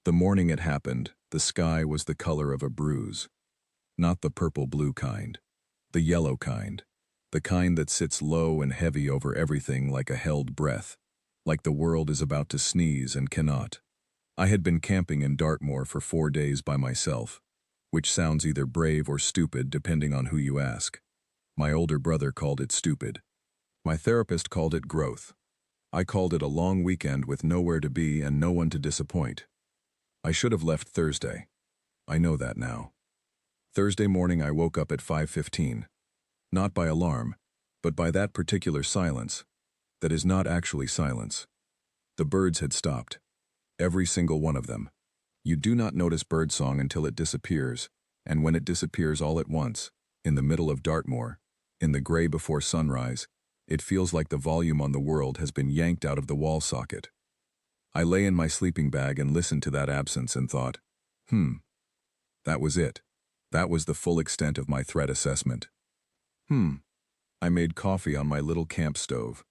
The morning it happened, the sky was the color of a bruise. Not the purple-blue kind. The yellow kind. The kind that sits low and heavy over everything like a held breath. Like the world is about to sneeze and cannot. I had been camping in Dartmoor for 4 days by myself, which sounds either brave or stupid depending on who you ask. My older brother called it stupid. My therapist called it growth. I called it a long weekend with nowhere to be and no one to disappoint. I should have left Thursday. I know that now. Thursday morning I woke up at 5:15. Not by alarm, but by that particular silence. That is not actually silence. The birds had stopped. Every single one of them. You do not notice birdsong until it disappears, and when it disappears all at once, in the middle of Dartmoor, in the gray before sunrise, it feels like the volume on the world has been yanked out of the wall socket. I lay in my sleeping bag and listened to that absence and thought, that was it. That was the full extent of my threat assessment. I made coffee on my little camp stove.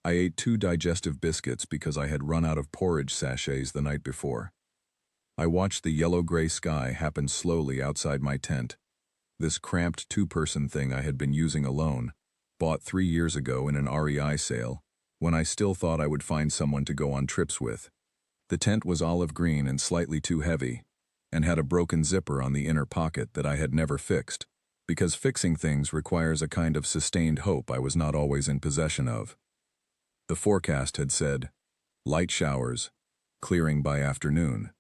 I ate 2 digestive biscuits because I had run out of porridge sachets the night before. I watched the yellow-gray sky happen slowly outside my tent. This cramped 2-person thing I had been using alone, bought 3 years ago in an REI sale, when I still thought I would find someone to go on trips with. The tent was olive green and slightly too heavy, and had a broken zipper on the inner pocket that I had never fixed, because fixing things requires a kind of sustained hope I was not always in possession of. The forecast had said, light showers, clearing by afternoon.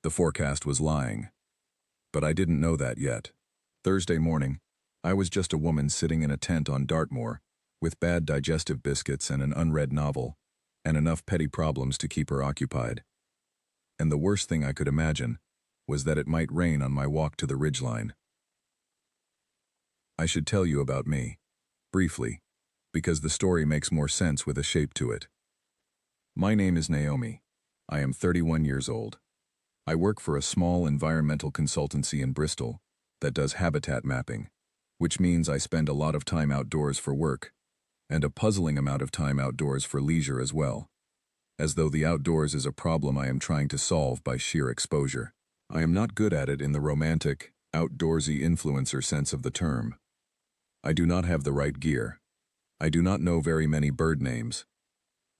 The forecast was lying. But I didn't know that yet. Thursday morning, I was just a woman sitting in a tent on Dartmoor, with bad digestive biscuits and an unread novel, and enough petty problems to keep her occupied. And the worst thing I could imagine was that it might rain on my walk to the ridgeline. I should tell you about me, briefly, because the story makes more sense with a shape to it. My name is Naomi. I am 31 years old. I work for a small environmental consultancy in Bristol that does habitat mapping, which means I spend a lot of time outdoors for work, and a puzzling amount of time outdoors for leisure as well, as though the outdoors is a problem I am trying to solve by sheer exposure. I am not good at it in the romantic, outdoorsy influencer sense of the term. I do not have the right gear. I do not know very many bird names.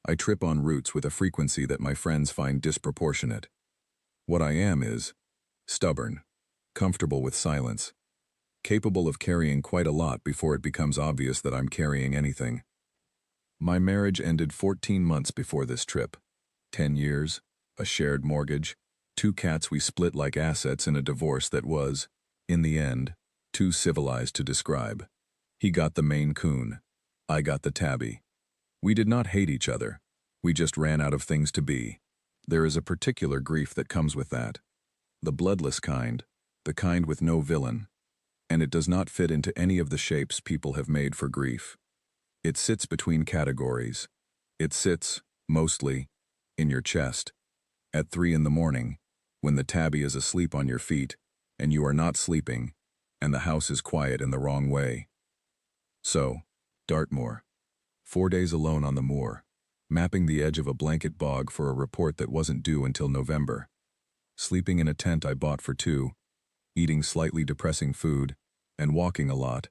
I trip on roots with a frequency that my friends find disproportionate. What I am is stubborn, comfortable with silence, capable of carrying quite a lot before it becomes obvious that I'm carrying anything. My marriage ended 14 months before this trip. 10 years, a shared mortgage, 2 cats we split like assets in a divorce that was, in the end, too civilized to describe. He got the Maine Coon. I got the tabby. We did not hate each other. We just ran out of things to be. There is a particular grief that comes with that. The bloodless kind, the kind with no villain. And it does not fit into any of the shapes people have made for grief. It sits between categories. It sits, mostly, in your chest. At 3 in the morning, when the tabby is asleep on your feet, and you are not sleeping, and the house is quiet in the wrong way. So, Dartmoor. 4 days alone on the moor, mapping the edge of a blanket bog for a report that wasn't due until November. Sleeping in a tent I bought for 2, eating slightly depressing food, and walking a lot,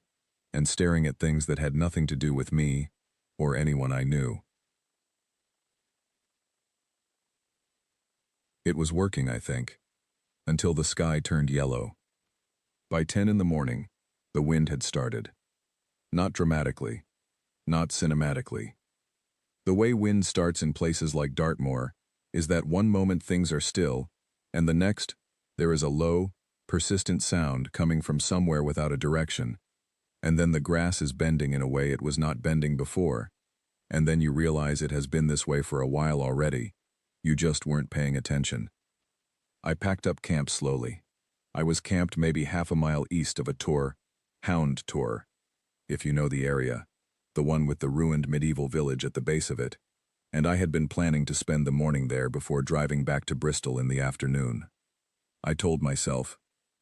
and staring at things that had nothing to do with me or anyone I knew. It was working, I think, until the sky turned yellow. By 10 in the morning, the wind had started. Not dramatically, not cinematically. The way wind starts in places like Dartmoor is that one moment things are still, and the next, there is a low, persistent sound coming from somewhere without a direction, and then the grass is bending in a way it was not bending before, and then you realize it has been this way for a while already. You just weren't paying attention. I packed up camp slowly. I was camped maybe half a mile east of a Tor, Hound Tor, if you know the area, the one with the ruined medieval village at the base of it, and I had been planning to spend the morning there before driving back to Bristol in the afternoon. I told myself,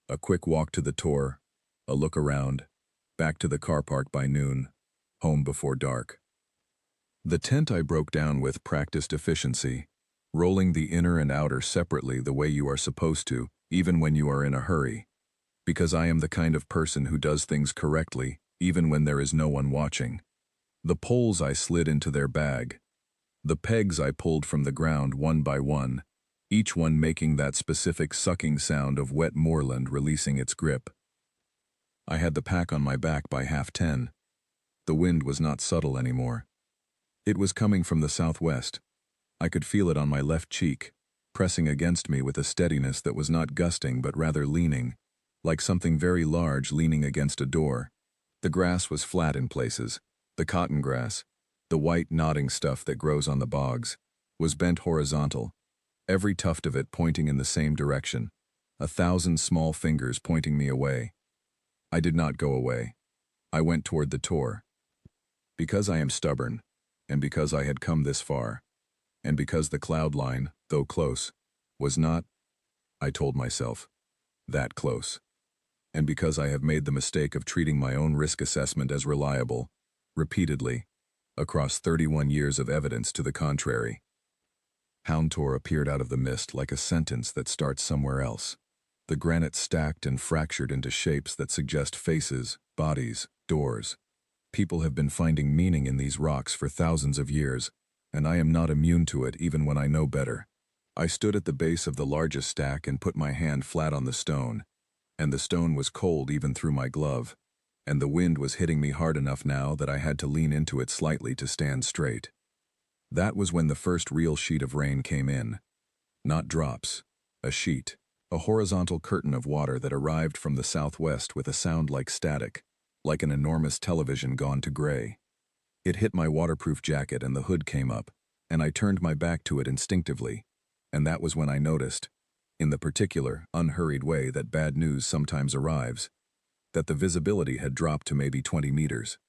a quick walk to the Tor, a look around, back to the car park by noon, home before dark. The tent I broke down with practiced efficiency, rolling the inner and outer separately the way you are supposed to, even when you are in a hurry. Because I am the kind of person who does things correctly, even when there is no one watching. The poles I slid into their bag. The pegs I pulled from the ground one by one, each one making that specific sucking sound of wet moorland releasing its grip. I had the pack on my back by 10:30. The wind was not subtle anymore. It was coming from the southwest. I could feel it on my left cheek, pressing against me with a steadiness that was not gusting but rather leaning, like something very large leaning against a door. The grass was flat in places. The cotton grass, the white nodding stuff that grows on the bogs, was bent horizontal, every tuft of it pointing in the same direction, 1,000 small fingers pointing me away. I did not go away. I went toward the tor. Because I am stubborn, and because I had come this far, and because the cloud line, though close, was not, I told myself, that close, and because I have made the mistake of treating my own risk assessment as reliable, repeatedly, across 31 years of evidence to the contrary. Hound Tor appeared out of the mist like a sentence that starts somewhere else. The granite stacked and fractured into shapes that suggest faces, bodies, doors. People have been finding meaning in these rocks for thousands of years, and I am not immune to it even when I know better. I stood at the base of the largest stack and put my hand flat on the stone, and the stone was cold even through my glove, and the wind was hitting me hard enough now that I had to lean into it slightly to stand straight. That was when the first real sheet of rain came in. Not drops, a sheet, a horizontal curtain of water that arrived from the southwest with a sound like static, like an enormous television gone to gray. It hit my waterproof jacket and the hood came up, and I turned my back to it instinctively, and that was when I noticed, in the particular, unhurried way that bad news sometimes arrives, that the visibility had dropped to maybe 20 meters.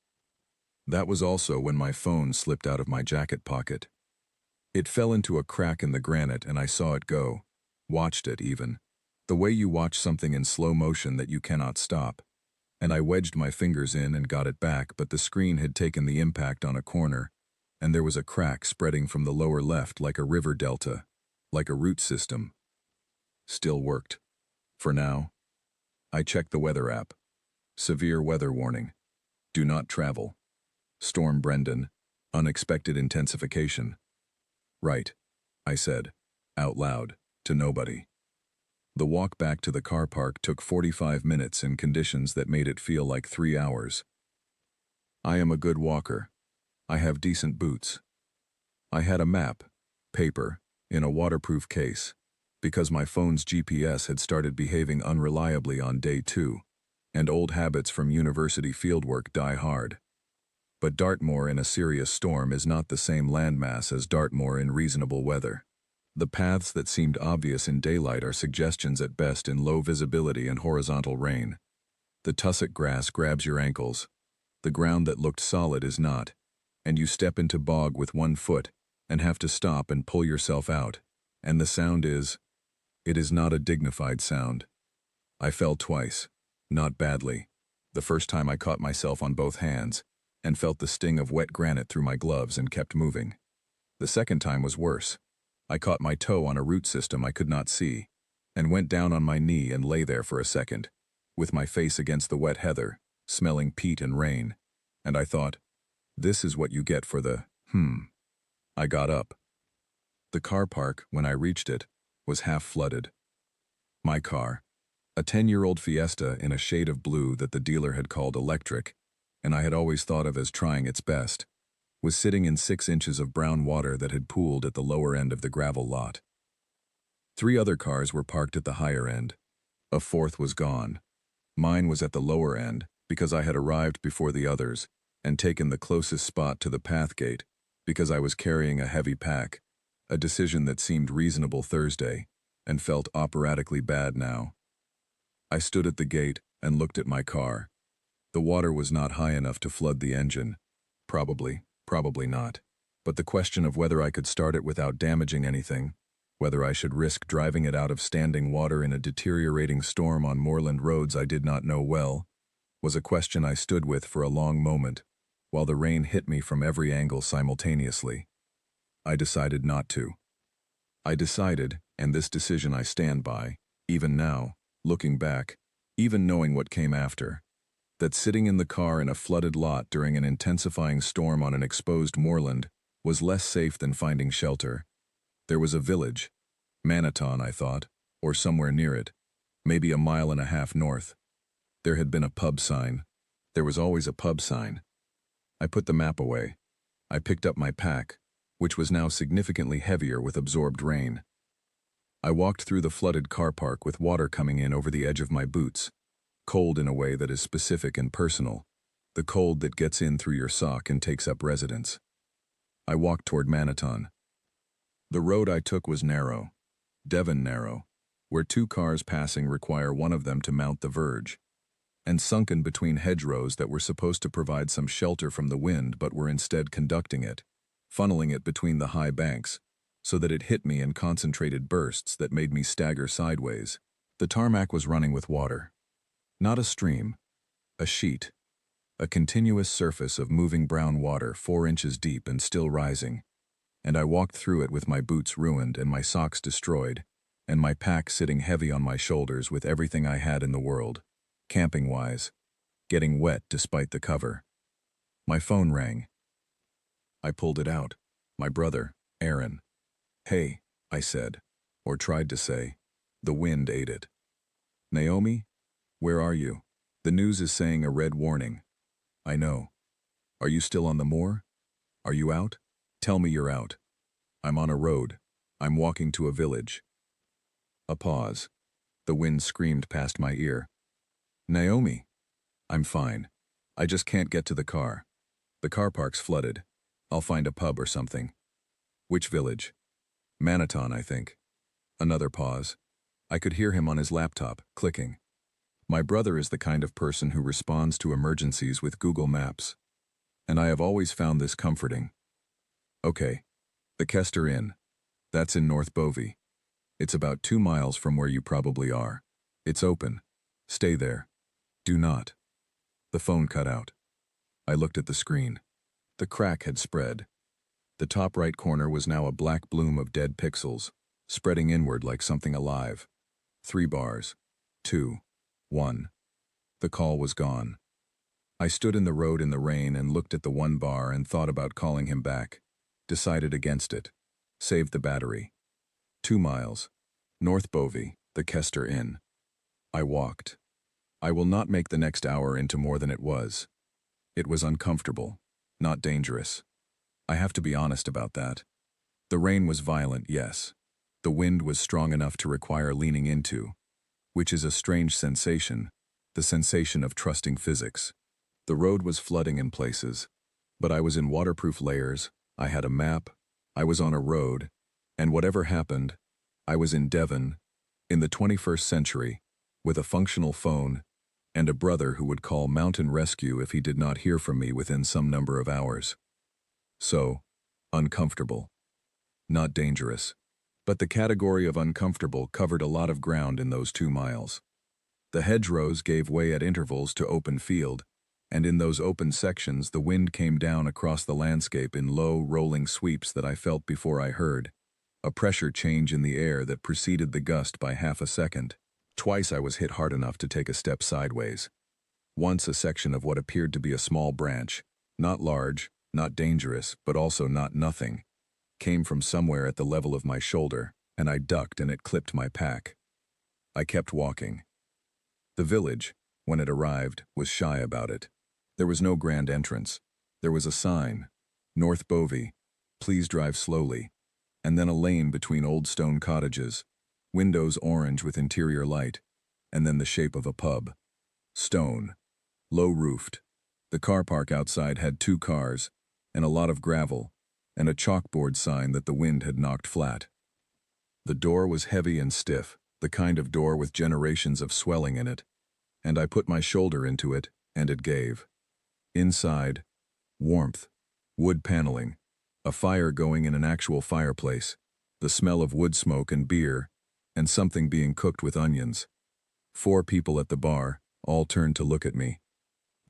That was also when my phone slipped out of my jacket pocket. It fell into a crack in the granite and I saw it go, watched it even, the way you watch something in slow motion that you cannot stop. And I wedged my fingers in and got it back, but the screen had taken the impact on a corner, and there was a crack spreading from the lower left like a river delta, like a root system. Still worked. For now. I checked the weather app. Severe weather warning. Do not travel. Storm Brendan. Unexpected intensification. Right, I said, out loud, to nobody. The walk back to the car park took 45 minutes in conditions that made it feel like 3 hours. I am a good walker. I have decent boots. I had a map, paper, in a waterproof case, because my phone's GPS had started behaving unreliably on day 2, and old habits from university fieldwork die hard. But Dartmoor in a serious storm is not the same landmass as Dartmoor in reasonable weather. The paths that seemed obvious in daylight are suggestions at best in low visibility and horizontal rain. The tussock grass grabs your ankles. The ground that looked solid is not, and you step into bog with one foot and have to stop and pull yourself out. And the sound is, it is not a dignified sound. I fell twice, not badly. The first time I caught myself on both hands and felt the sting of wet granite through my gloves and kept moving. The second time was worse. I caught my toe on a root system I could not see, and went down on my knee and lay there for a second, with my face against the wet heather, smelling peat and rain, and I thought, this is what you get for the, I got up. The car park, when I reached it, was half flooded. My car, a 10-year-old Fiesta in a shade of blue that the dealer had called electric, and I had always thought of as trying its best, was sitting in 6 inches of brown water that had pooled at the lower end of the gravel lot. 3 other cars were parked at the higher end. A fourth was gone. Mine was at the lower end because I had arrived before the others and taken the closest spot to the path gate because I was carrying a heavy pack, a decision that seemed reasonable Thursday and felt operatically bad now. I stood at the gate and looked at my car. The water was not high enough to flood the engine. Probably not. But the question of whether I could start it without damaging anything, whether I should risk driving it out of standing water in a deteriorating storm on moorland roads I did not know well, was a question I stood with for a long moment, while the rain hit me from every angle simultaneously. I decided not to. I decided, and this decision I stand by, even now, looking back, even knowing what came after, that sitting in the car in a flooded lot during an intensifying storm on an exposed moorland was less safe than finding shelter. There was a village, Maniton, I thought, or somewhere near it, maybe a mile and a half north. There had been a pub sign. There was always a pub sign. I put the map away. I picked up my pack, which was now significantly heavier with absorbed rain. I walked through the flooded car park with water coming in over the edge of my boots, cold in a way that is specific and personal, the cold that gets in through your sock and takes up residence. I walked toward Maniton. The road I took was narrow, Devon narrow, where two cars passing require one of them to mount the verge, and sunken between hedgerows that were supposed to provide some shelter from the wind but were instead conducting it, funneling it between the high banks, so that it hit me in concentrated bursts that made me stagger sideways. The tarmac was running with water. Not a stream, a sheet, a continuous surface of moving brown water 4 inches deep and still rising, and I walked through it with my boots ruined and my socks destroyed, and my pack sitting heavy on my shoulders with everything I had in the world, camping-wise, getting wet despite the cover. My phone rang. I pulled it out. My brother, Aaron. "Hey," I said, or tried to say. The wind ate it. "Naomi? Where are you? The news is saying a red warning." "I know. Are you still on the moor? Are you out? Tell me you're out." "I'm on a road. I'm walking to a village." A pause. The wind screamed past my ear. "Naomi." "I'm fine. I just can't get to the car. The car park's flooded. I'll find a pub or something." "Which village?" "Maniton, I think." Another pause. I could hear him on his laptop, clicking. My brother is the kind of person who responds to emergencies with Google Maps, and I have always found this comforting. "Okay. The Kester Inn. That's in North Bovey. It's about 2 miles from where you probably are. It's open. Stay there. Do not." The phone cut out. I looked at the screen. The crack had spread. The top right corner was now a black bloom of dead pixels, spreading inward like something alive. 3 bars. 2. 1. The call was gone. I stood in the road in the rain and looked at the 1 bar and thought about calling him back. Decided against it. Saved the battery. 2 miles. North Bovey, the Kester Inn. I walked. I will not make the next hour into more than it was. It was uncomfortable, not dangerous. I have to be honest about that. The rain was violent, yes. The wind was strong enough to require leaning into, which is a strange sensation, the sensation of trusting physics. The road was flooding in places, but I was in waterproof layers, I had a map, I was on a road, and whatever happened, I was in Devon, in the 21st century, with a functional phone, and a brother who would call mountain rescue if he did not hear from me within some number of hours. So, uncomfortable. Not dangerous. But the category of uncomfortable covered a lot of ground in those 2 miles. The hedgerows gave way at intervals to open field, and in those open sections the wind came down across the landscape in low, rolling sweeps that I felt before I heard, a pressure change in the air that preceded the gust by half a second. Twice I was hit hard enough to take a step sideways. Once a section of what appeared to be a small branch, not large, not dangerous, but also not nothing, came from somewhere at the level of my shoulder, and I ducked and it clipped my pack. I kept walking. The village, when it arrived, was shy about it. There was no grand entrance. There was a sign, North Bovey, please drive slowly, and then a lane between old stone cottages, windows orange with interior light, and then the shape of a pub. Stone, low-roofed. The car park outside had 2 cars, and a lot of gravel, and a chalkboard sign that the wind had knocked flat. The door was heavy and stiff, the kind of door with generations of swelling in it, and I put my shoulder into it, and it gave. Inside, warmth, wood paneling, a fire going in an actual fireplace, the smell of wood smoke and beer, and something being cooked with onions. 4 people at the bar, all turned to look at me.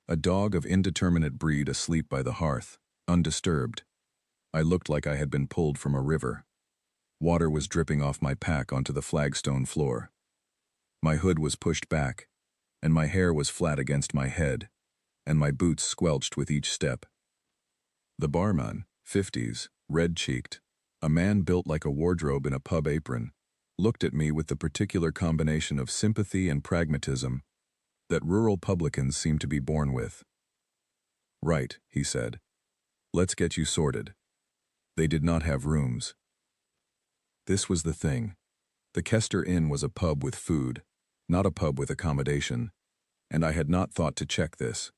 A dog of indeterminate breed asleep by the hearth, undisturbed. I looked like I had been pulled from a river. Water was dripping off my pack onto the flagstone floor. My hood was pushed back, and my hair was flat against my head, and my boots squelched with each step. The barman, 50s, red-cheeked, a man built like a wardrobe in a pub apron, looked at me with the particular combination of sympathy and pragmatism that rural publicans seem to be born with. "Right," he said. "Let's get you sorted." They did not have rooms. This was the thing. The Kester Inn was a pub with food, not a pub with accommodation, and I had not thought to check this.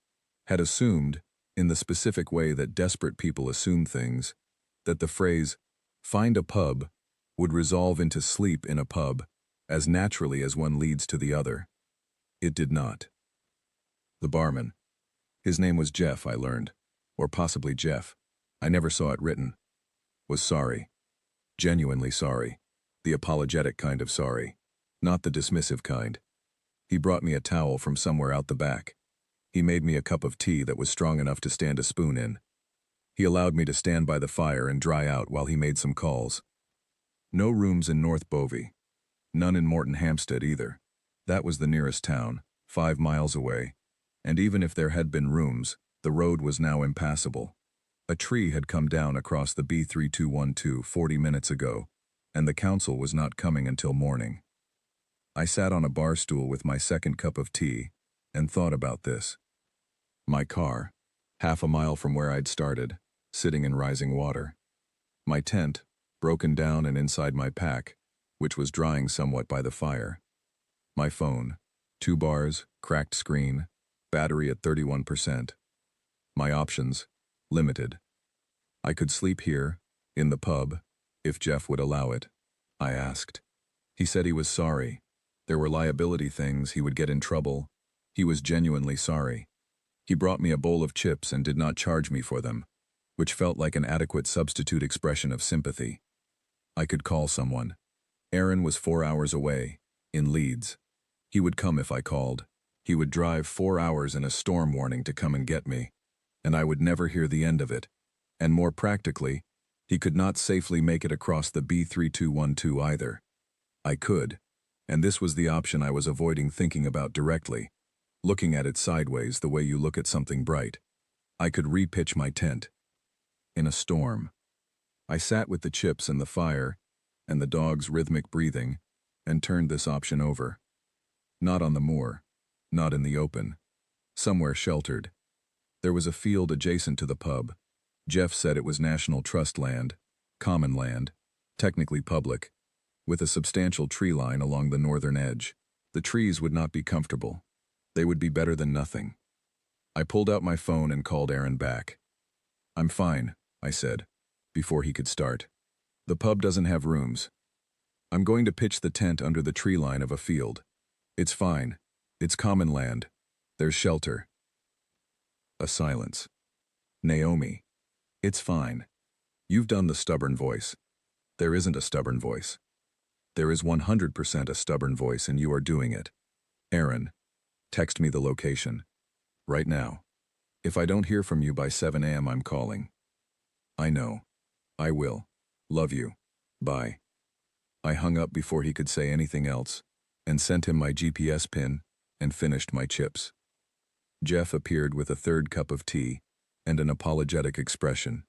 Had assumed, in the specific way that desperate people assume things, that the phrase, "find a pub," would resolve into sleep in a pub, as naturally as one leads to the other. It did not. The barman. His name was Jeff, I learned, or possibly Jeff. I never saw it written. Was sorry. Genuinely sorry. The apologetic kind of sorry. Not the dismissive kind. He brought me a towel from somewhere out the back. He made me a cup of tea that was strong enough to stand a spoon in. He allowed me to stand by the fire and dry out while he made some calls. No rooms in North Bovey. None in Morton Hampstead either. That was the nearest town, 5 miles away. And even if there had been rooms, the road was now impassable. A tree had come down across the B3212 40 minutes ago, and the council was not coming until morning. I sat on a bar stool with my second cup of tea and thought about this. My car, half a mile from where I'd started, sitting in rising water. My tent, broken down and inside my pack, which was drying somewhat by the fire. My phone, 2 bars, cracked screen, battery at 31%. My options, limited. I could sleep here, in the pub, if Jeff would allow it. I asked. He said he was sorry. There were liability things, he would get in trouble. He was genuinely sorry. He brought me a bowl of chips and did not charge me for them, which felt like an adequate substitute expression of sympathy. I could call someone. Aaron was 4 hours away, in Leeds. He would come if I called. He would drive 4 hours in a storm warning to come and get me, and I would never hear the end of it. And more practically, he could not safely make it across the B3212 either. I could, and this was the option I was avoiding thinking about directly, looking at it sideways the way you look at something bright. I could repitch my tent. In a storm. I sat with the chips and the fire, and the dog's rhythmic breathing, and turned this option over. Not on the moor, not in the open, somewhere sheltered. There was a field adjacent to the pub. Jeff said it was National Trust land, common land, technically public, with a substantial tree line along the northern edge. The trees would not be comfortable. They would be better than nothing. I pulled out my phone and called Aaron back. "I'm fine," I said, before he could start. "The pub doesn't have rooms. I'm going to pitch the tent under the tree line of a field. It's fine. It's common land. There's shelter." A silence. "Naomi, it's fine. You've done the stubborn voice. There isn't a stubborn voice. There is 100% a stubborn voice, and you are doing it. Aaron, text me the location. Right now. If I don't hear from you by 7 a.m., I'm calling." "I know. I will. Love you. Bye." I hung up before he could say anything else, and sent him my GPS pin, and finished my chips. Jeff appeared with a third cup of tea, and an apologetic expression.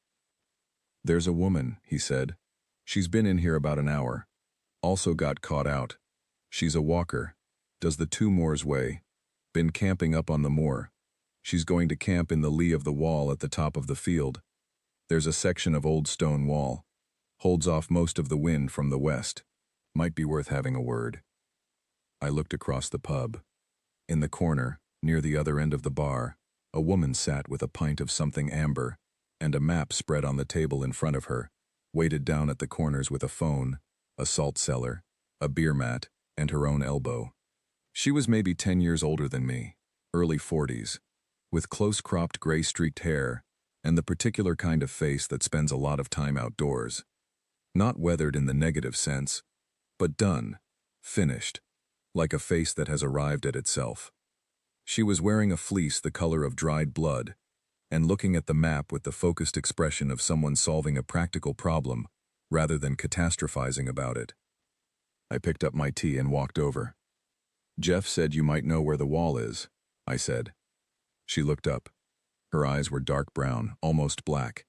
"There's a woman," he said. "She's been in here about an hour. Also got caught out. She's a walker. Does the Two Moors way. Been camping up on the moor. She's going to camp in the lee of the wall at the top of the field. There's a section of old stone wall. Holds off most of the wind from the west. Might be worth having a word." I looked across the pub. In the corner, near the other end of the bar, a woman sat with a pint of something amber, and a map spread on the table in front of her, weighted down at the corners with a phone, a salt cellar, a beer mat, and her own elbow. She was maybe 10 years older than me, early 40s, with close-cropped gray-streaked hair, and the particular kind of face that spends a lot of time outdoors. Not weathered in the negative sense, but done, finished, like a face that has arrived at itself. She was wearing a fleece the color of dried blood, and looking at the map with the focused expression of someone solving a practical problem rather than catastrophizing about it. I picked up my tea and walked over. "Jeff said you might know where the wall is," I said. She looked up. Her eyes were dark brown, almost black,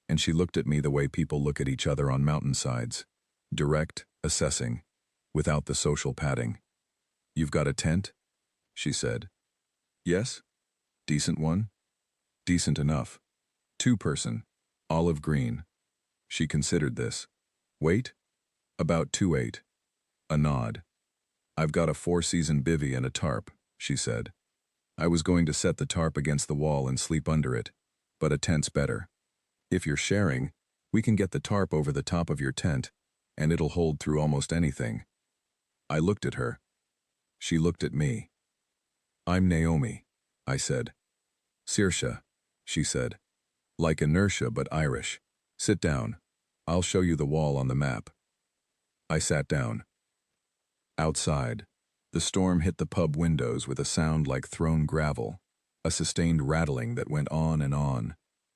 and she looked at me the way people look at each other on mountainsides. Direct, assessing, without the social padding. "You've got a tent?" she said. "Yes." "Decent one?" "Decent enough. Two-person, olive green." She considered this. "Weight?" "About 2.8. A nod. "I've got a 4-season bivvy and a tarp," she said. "I was going to set the tarp against the wall and sleep under it, but a tent's better. If you're sharing, we can get the tarp over the top of your tent, and it'll hold through almost anything." I looked at her. She looked at me. "I'm Naomi," I said. "Saoirse," she said. "Like inertia but Irish. Sit down. I'll show you the wall on the map." I sat down. Outside, the storm hit the pub windows with a sound like thrown gravel, a sustained rattling that went on,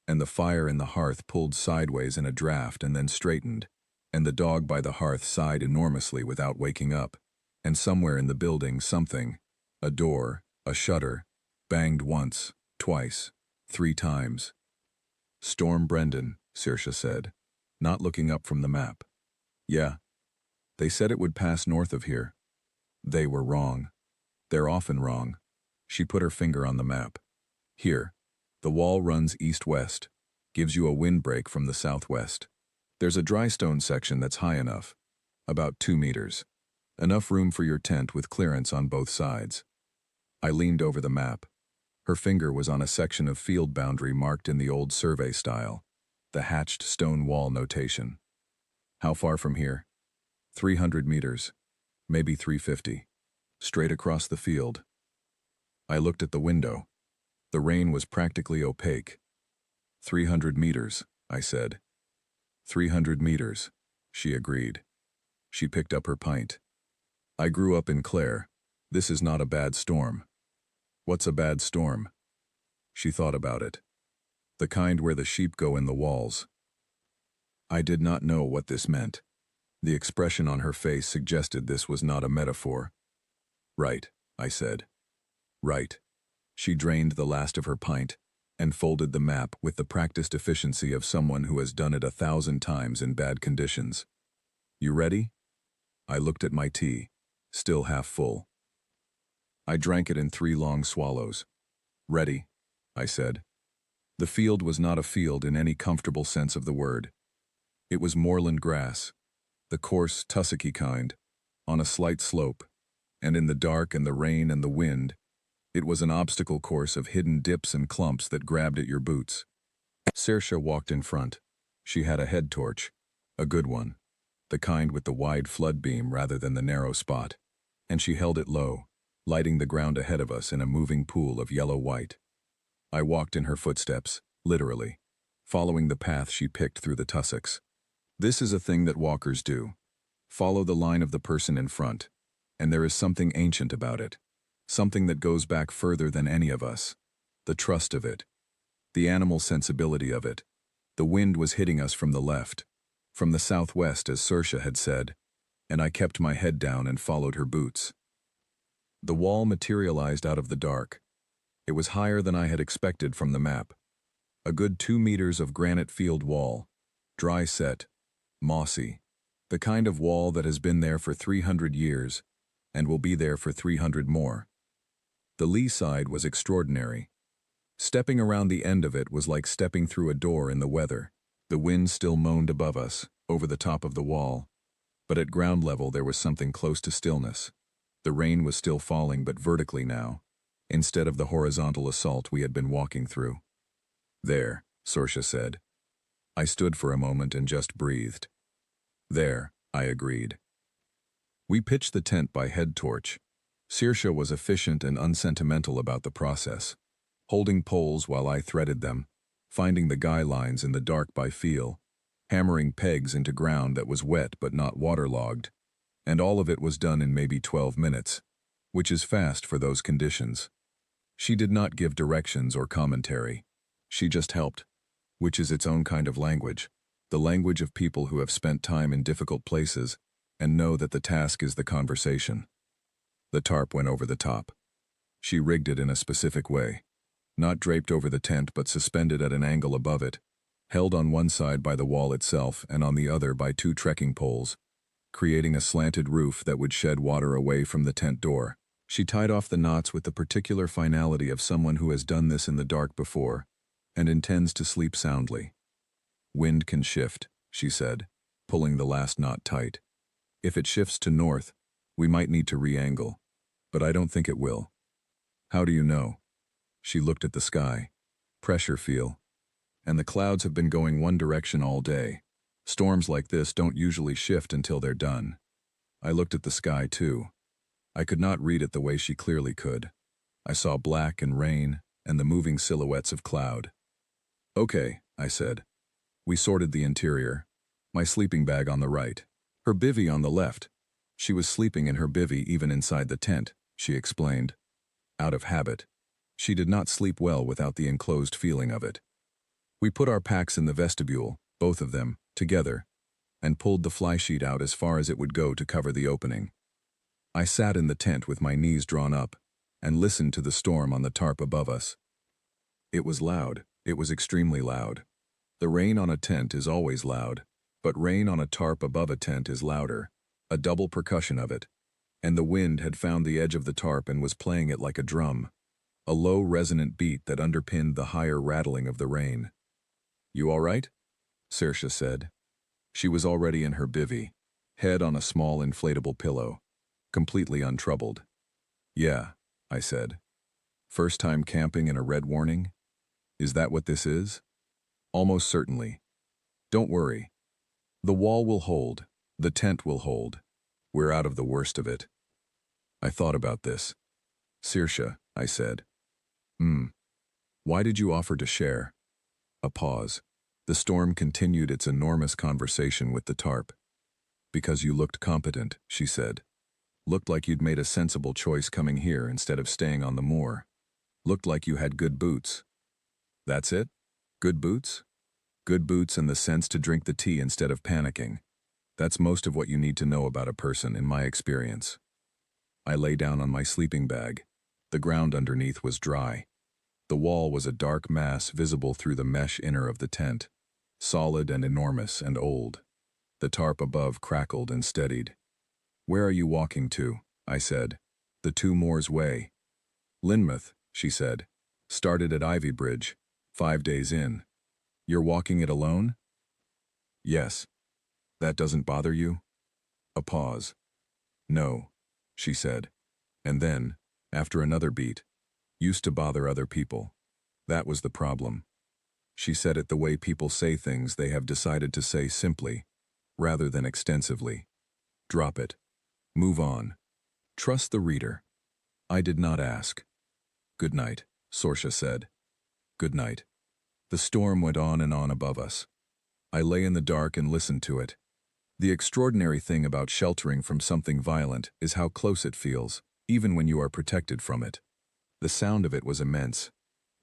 and the fire in the hearth pulled sideways in a draft and then straightened, and the dog by the hearth sighed enormously without waking up, and somewhere in the building something, a door, a shutter, banged once, twice, 3 times. "Storm Brendan," Saoirse said, not looking up from the map. "Yeah. They said it would pass north of here. They were wrong. They're often wrong." She put her finger on the map. "Here. The wall runs east-west, gives you a windbreak from the southwest. There's a dry stone section that's high enough, about 2 meters. Enough room for your tent with clearance on both sides." I leaned over the map. Her finger was on a section of field boundary marked in the old survey style, the hatched stone wall notation. "How far from here?" 300 meters, maybe 350. Straight across the field." I looked at the window. The rain was practically opaque. 300 meters, I said. 300 meters, she agreed. She picked up her pint. "I grew up in Clare. This is not a bad storm." "What's a bad storm?" She thought about it. "The kind where the sheep go in the walls." I did not know what this meant. The expression on her face suggested this was not a metaphor. "Right," I said. "Right." She drained the last of her pint and folded the map with the practiced efficiency of someone who has done it 1,000 times in bad conditions. "You ready?" I looked at my tea, still half full. I drank it in 3 long swallows. "Ready," I said. The field was not a field in any comfortable sense of the word. It was moorland grass, the coarse, tussocky kind, on a slight slope, and in the dark and the rain and the wind, it was an obstacle course of hidden dips and clumps that grabbed at your boots. Saoirse walked in front. She had a head torch, a good one, the kind with the wide flood beam rather than the narrow spot, and she held it low, lighting the ground ahead of us in a moving pool of yellow-white. I walked in her footsteps, literally, following the path she picked through the tussocks. This is a thing that walkers do. Follow the line of the person in front, and there is something ancient about it, something that goes back further than any of us. The trust of it, the animal sensibility of it. The wind was hitting us from the left, from the southwest as Saoirse had said, and I kept my head down and followed her boots. The wall materialized out of the dark. It was higher than I had expected from the map. A good 2 meters of granite field wall, dry set, mossy, the kind of wall that has been there for 300 years and will be there for 300 more. The lee side was extraordinary. Stepping around the end of it was like stepping through a door in the weather. The wind still moaned above us, over the top of the wall, but at ground level there was something close to stillness. The rain was still falling, but vertically now, instead of the horizontal assault we had been walking through. "There," Saoirse said. I stood for a moment and just breathed. "There," I agreed. We pitched the tent by head torch. Saoirse was efficient and unsentimental about the process, holding poles while I threaded them, finding the guy lines in the dark by feel, hammering pegs into ground that was wet but not waterlogged, and all of it was done in maybe 12 minutes, which is fast for those conditions. She did not give directions or commentary. She just helped, which is its own kind of language. the language of people who have spent time in difficult places and know that the task is the conversation. The tarp went over the top. She rigged it in a specific way, not draped over the tent but suspended at an angle above it, held on one side by the wall itself and on the other by two trekking poles, creating a slanted roof that would shed water away from the tent door. She tied off the knots with the particular finality of someone who has done this in the dark before and intends to sleep soundly. Wind can shift, she said, pulling the last knot tight. If it shifts to north, we might need to re-angle, but I don't think it will. How do you know? She looked at the sky. Pressure feel. And the clouds have been going one direction all day. Storms like this don't usually shift until they're done. I looked at the sky too. I could not read it the way she clearly could. I saw black and rain and the moving silhouettes of cloud. Okay, I said. We sorted the interior. My sleeping bag on the right. Her bivvy on the left. She was sleeping in her bivvy even inside the tent, she explained. Out of habit. She did not sleep well without the enclosed feeling of it. We put our packs in the vestibule, both of them, together, and pulled the fly sheet out as far as it would go to cover the opening. I sat in the tent with my knees drawn up and listened to the storm on the tarp above us. It was loud. It was extremely loud. The rain on a tent is always loud, but rain on a tarp above a tent is louder, a double percussion of it, and the wind had found the edge of the tarp and was playing it like a drum, a low resonant beat that underpinned the higher rattling of the rain. You all right? Saoirse said. She was already in her bivvy, head on a small inflatable pillow, completely untroubled. Yeah, I said. First time camping in a red warning? Is that what this is? Almost certainly. Don't worry. The wall will hold. The tent will hold. We're out of the worst of it. I thought about this. Saoirse, I said. Why did you offer to share? A pause. The storm continued its enormous conversation with the tarp. Because you looked competent, she said. Looked like you'd made a sensible choice coming here instead of staying on the moor. Looked like you had good boots. That's it? Good boots? Good boots and the sense to drink the tea instead of panicking. That's most of what you need to know about a person in my experience. I lay down on my sleeping bag. The ground underneath was dry. The wall was a dark mass visible through the mesh inner of the tent, solid and enormous and old. The tarp above crackled and steadied. Where are you walking to? I said. The Two Moors Way. Lynmouth, she said. Started at Ivy Bridge, 5 days in. You're walking it alone? Yes. That doesn't bother you? A pause. No, she said. And then, after another beat, used to bother other people. That was the problem. She said it the way people say things they have decided to say simply, rather than extensively. Drop it. Move on. Trust the reader. I did not ask. Good night, Saoirse said. Good night. The storm went on and on above us. I lay in the dark and listened to it. The extraordinary thing about sheltering from something violent is how close it feels, even when you are protected from it. The sound of it was immense.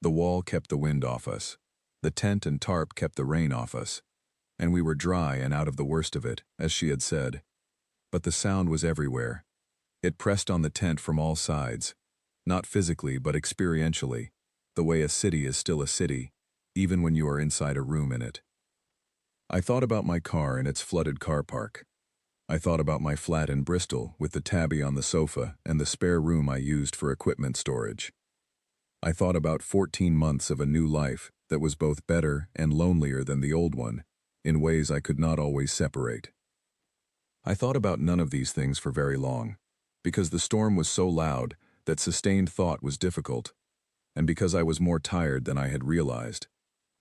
The wall kept the wind off us. The tent and tarp kept the rain off us. And we were dry and out of the worst of it, as she had said. But the sound was everywhere. It pressed on the tent from all sides, not physically but experientially, the way a city is still a city, even when you are inside a room in it. I thought about my car and its flooded car park. I thought about my flat in Bristol with the tabby on the sofa and the spare room I used for equipment storage. I thought about 14 months of a new life that was both better and lonelier than the old one, in ways I could not always separate. I thought about none of these things for very long, because the storm was so loud that sustained thought was difficult, and because I was more tired than I had realized,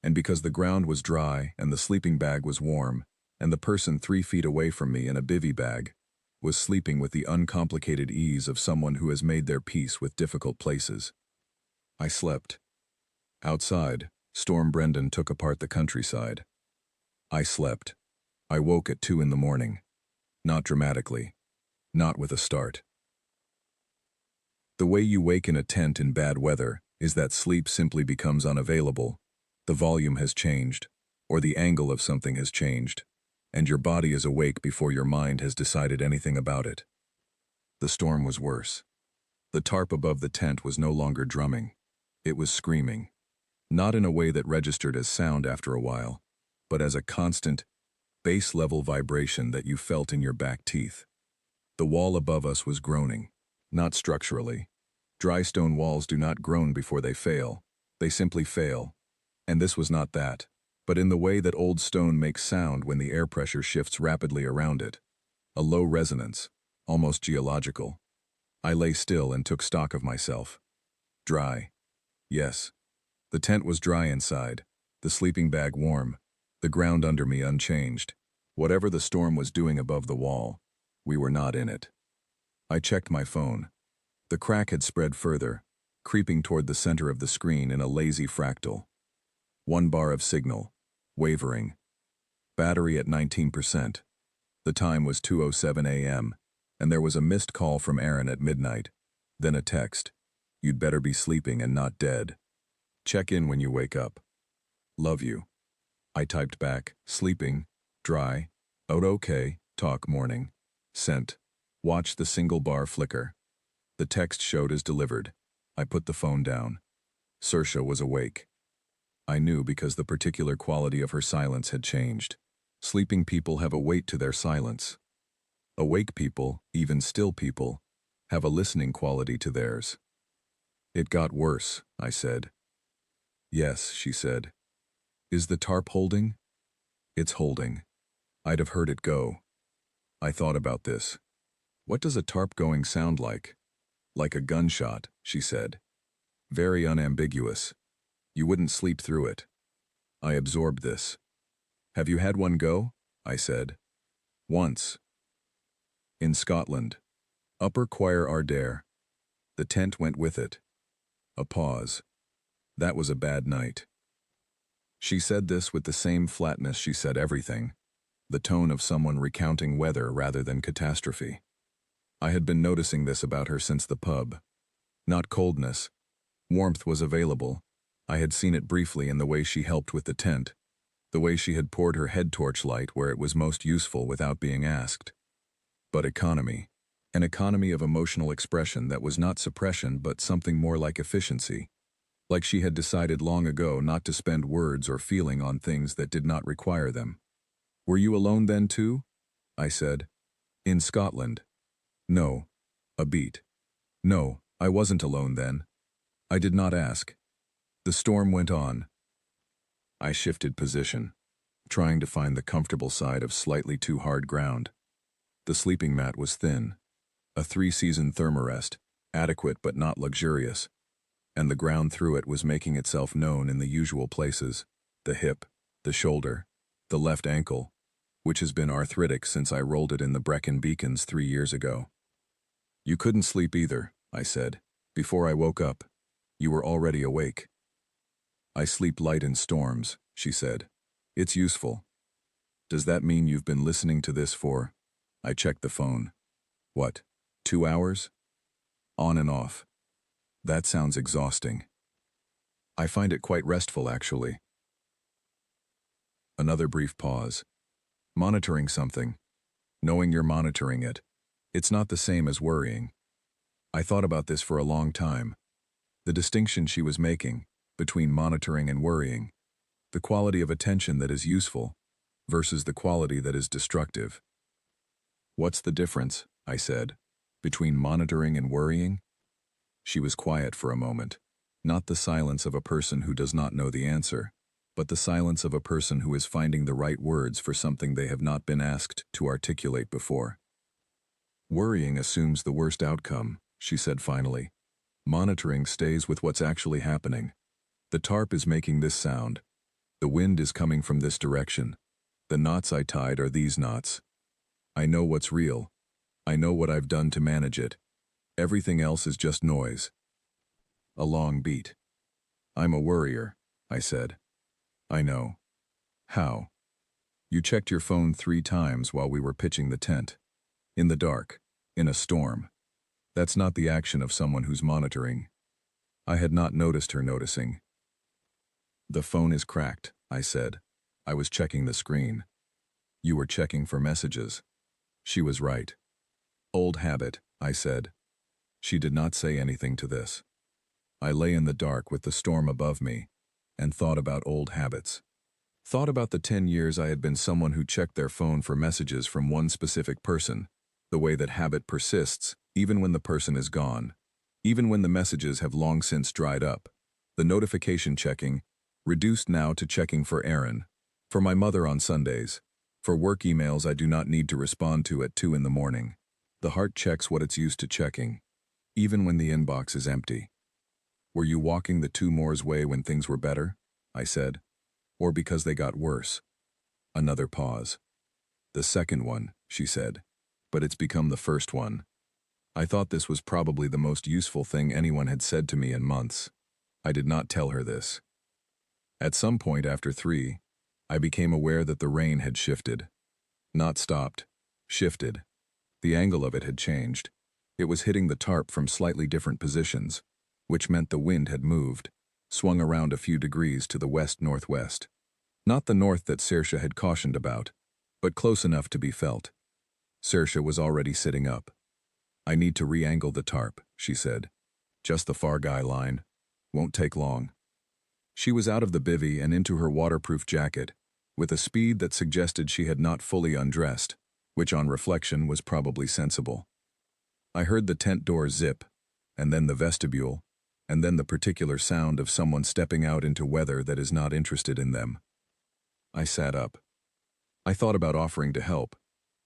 and because the ground was dry and the sleeping bag was warm, and the person 3 feet away from me in a bivvy bag was sleeping with the uncomplicated ease of someone who has made their peace with difficult places. I slept. Outside, Storm Brendan took apart the countryside. I slept. I woke at 2 in the morning. Not dramatically. Not with a start. The way you wake in a tent in bad weather is that sleep simply becomes unavailable. The volume has changed. or the angle of something has changed, and your body is awake before your mind has decided anything about it. The storm was worse. The tarp above the tent was no longer drumming. It was screaming, not in a way that registered as sound after a while, but as a constant, bass-level vibration that you felt in your back teeth. The wall above us was groaning, not structurally. Dry stone walls do not groan before they simply fail. And this was not that, but in the way that old stone makes sound when the air pressure shifts rapidly around it. A low resonance, almost geological. I lay still and took stock of myself. Dry. Yes. The tent was dry inside, the sleeping bag warm, the ground under me unchanged. Whatever the storm was doing above the wall, we were not in it. I checked my phone. The crack had spread further, creeping toward the center of the screen in a lazy fractal. 1 bar of signal, wavering. Battery at 19%. The time was 2:07 a.m., and there was a missed call from Aaron at midnight. Then a text. You'd better be sleeping and not dead. Check in when you wake up. Love you. I typed back, sleeping, dry, out okay, talk morning. Sent. Watch the single bar flicker. The text showed as delivered. I put the phone down. Saoirse was awake. I knew because the particular quality of her silence had changed. Sleeping people have a weight to their silence. Awake people, even still people, have a listening quality to theirs. It got worse, I said. Yes, she said. Is the tarp holding? It's holding. I'd have heard it go. I thought about this. What does a tarp going sound like? Like a gunshot, she said. Very unambiguous. You wouldn't sleep through it. I absorbed this. Have you had one go? I said. Once. In Scotland. Upper Choir Ardare. The tent went with it. A pause. That was a bad night. She said this with the same flatness she said everything, the tone of someone recounting weather rather than catastrophe. I had been noticing this about her since the pub. Not coldness. Warmth was available. I had seen it briefly in the way she helped with the tent, the way she had poured her head torch light where it was most useful without being asked. But economy. An economy of emotional expression that was not suppression but something more like efficiency. Like she had decided long ago not to spend words or feeling on things that did not require them. Were you alone then too? I said. In Scotland. No. A beat. No, I wasn't alone then. I did not ask. The storm went on. I shifted position, trying to find the comfortable side of slightly too hard ground. The sleeping mat was thin. A 3-season thermarest, adequate but not luxurious. And the ground through it was making itself known in the usual places, the hip, the shoulder, the left ankle, which has been arthritic since I rolled it in the Brecon Beacons 3 years ago. You couldn't sleep either, I said. Before I woke up, you were already awake. I sleep light in storms, she said. It's useful. Does that mean you've been listening to this for? I checked the phone. What, 2 hours? On and off. That sounds exhausting. I find it quite restful, actually. Another brief pause. Monitoring something. Knowing you're monitoring it. It's not the same as worrying. I thought about this for a long time. The distinction she was making between monitoring and worrying. The quality of attention that is useful versus the quality that is destructive. What's the difference, I said, between monitoring and worrying? She was quiet for a moment. Not the silence of a person who does not know the answer, but the silence of a person who is finding the right words for something they have not been asked to articulate before. Worrying assumes the worst outcome, she said finally. Monitoring stays with what's actually happening. The tarp is making this sound. The wind is coming from this direction. The knots I tied are these knots. I know what's real. I know what I've done to manage it. Everything else is just noise. A long beat. I'm a worrier, I said. I know. How? You checked your phone 3 times while we were pitching the tent. In the dark. In a storm. That's not the action of someone who's monitoring. I had not noticed her noticing. The phone is cracked, I said. I was checking the screen. You were checking for messages. She was right. Old habit, I said. She did not say anything to this. I lay in the dark with the storm above me and thought about old habits. Thought about the 10 years I had been someone who checked their phone for messages from one specific person, the way that habit persists even when the person is gone, even when the messages have long since dried up. The notification checking, reduced now to checking for Aaron, for my mother on Sundays, for work emails I do not need to respond to at 2 in the morning. The heart checks what it's used to checking, even when the inbox is empty. Were you walking the Two Moors way when things were better? I said. Or because they got worse? Another pause. The second one, she said. But it's become the first one. I thought this was probably the most useful thing anyone had said to me in months. I did not tell her this. At some point after 3, I became aware that the rain had shifted. Not stopped. Shifted. The angle of it had changed. It was hitting the tarp from slightly different positions, which meant the wind had moved, swung around a few degrees to the west-northwest. Not the north that Saoirse had cautioned about, but close enough to be felt. Saoirse was already sitting up. I need to re-angle the tarp, she said. Just the far guy line. Won't take long. She was out of the bivvy and into her waterproof jacket, with a speed that suggested she had not fully undressed, which on reflection was probably sensible. I heard the tent door zip, and then the vestibule, and then the particular sound of someone stepping out into weather that is not interested in them. I sat up. I thought about offering to help,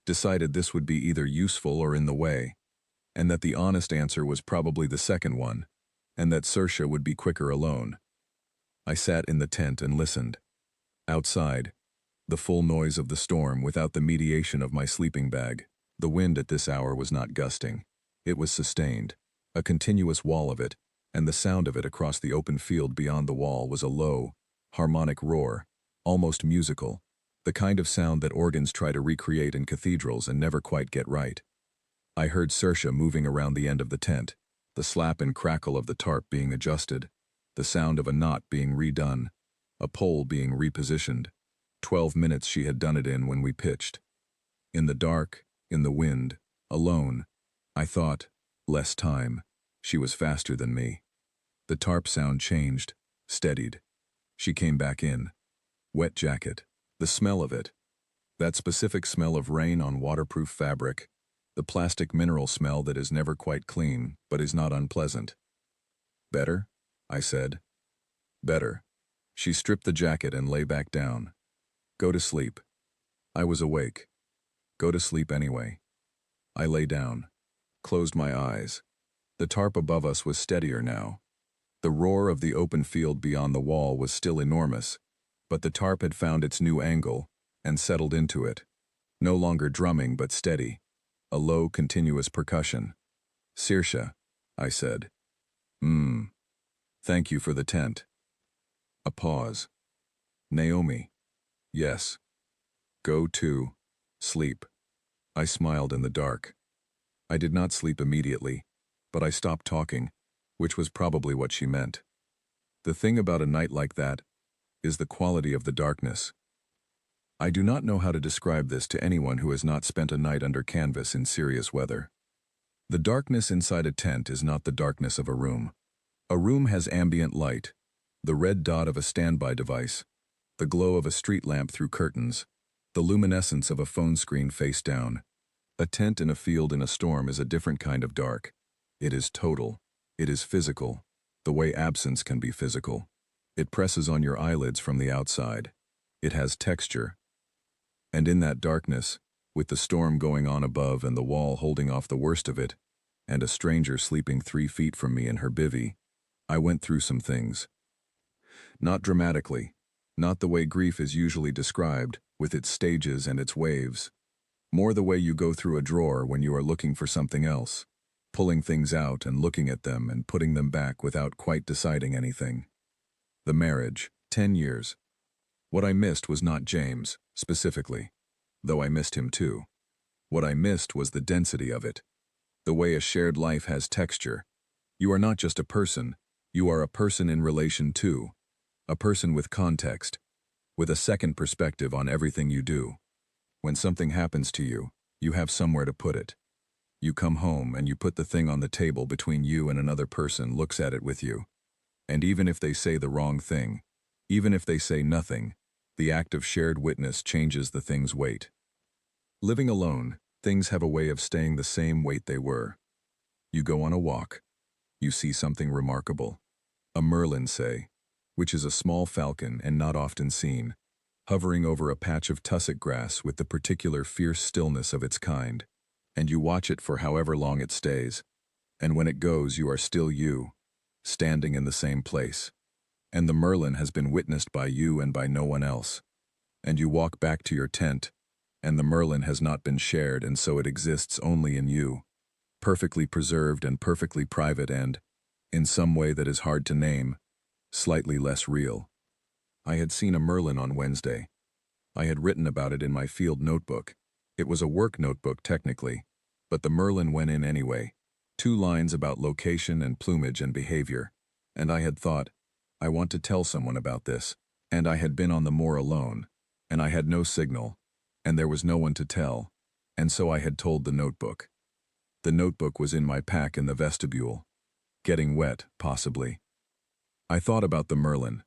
decided this would be either useful or in the way, and that the honest answer was probably the second one, and that Saoirse would be quicker alone. I sat in the tent and listened. Outside, the full noise of the storm without the mediation of my sleeping bag. The wind at this hour was not gusting. It was sustained, a continuous wall of it, and the sound of it across the open field beyond the wall was a low, harmonic roar, almost musical, the kind of sound that organs try to recreate in cathedrals and never quite get right. I heard Saoirse moving around the end of the tent, the slap and crackle of the tarp being adjusted, the sound of a knot being redone, a pole being repositioned. 12 minutes she had done it in when we pitched. In the dark, in the wind, alone, I thought, less time. She was faster than me. The tarp sound changed, steadied. She came back in. Wet jacket. The smell of it. That specific smell of rain on waterproof fabric. The plastic mineral smell that is never quite clean, but is not unpleasant. Better? I said. Better. She stripped the jacket and lay back down. Go to sleep. I was awake. Go to sleep anyway. I lay down. Closed my eyes. The tarp above us was steadier now. The roar of the open field beyond the wall was still enormous, but the tarp had found its new angle and settled into it. No longer drumming but steady. A low, continuous percussion. Saoirse, I said. Thank you for the tent. A pause. Naomi. Yes. Go to sleep. I smiled in the dark. I did not sleep immediately, but I stopped talking, which was probably what she meant. The thing about a night like that is the quality of the darkness. I do not know how to describe this to anyone who has not spent a night under canvas in serious weather. The darkness inside a tent is not the darkness of a room. A room has ambient light, the red dot of a standby device, the glow of a street lamp through curtains, the luminescence of a phone screen face down. A tent in a field in a storm is a different kind of dark. It is total. It is physical, the way absence can be physical. It presses on your eyelids from the outside. It has texture. And in that darkness, with the storm going on above and the wall holding off the worst of it, and a stranger sleeping 3 feet from me in her bivvy, I went through some things. Not dramatically, not the way grief is usually described, with its stages and its waves. More the way you go through a drawer when you are looking for something else, pulling things out and looking at them and putting them back without quite deciding anything. The marriage, 10 years. What I missed was not James, specifically, though I missed him too. What I missed was the density of it. The way a shared life has texture. You are not just a person, you are a person in relation to, a person with context. with a second perspective on everything you do. When something happens to you, you have somewhere to put it. You come home and you put the thing on the table between you and another person looks at it with you. And even if they say the wrong thing, even if they say nothing, the act of shared witness changes the thing's weight. Living alone, things have a way of staying the same weight they were. You go on a walk. You see something remarkable. A merlin, say, which is a small falcon and not often seen, hovering over a patch of tussock grass with the particular fierce stillness of its kind. And you watch it for however long it stays. And when it goes, you are still you, standing in the same place. And the merlin has been witnessed by you and by no one else. And you walk back to your tent, and the merlin has not been shared, and so it exists only in you, perfectly preserved and perfectly private and, in some way that is hard to name, slightly less real. I had seen a merlin on Wednesday. I had written about it in my field notebook. It was a work notebook technically, but the merlin went in anyway. 2 lines about location and plumage and behavior. And I had thought, I want to tell someone about this. And I had been on the moor alone, and I had no signal, and there was no one to tell, and so I had told the notebook. The notebook was in my pack in the vestibule. Getting wet, possibly. I thought about the merlin.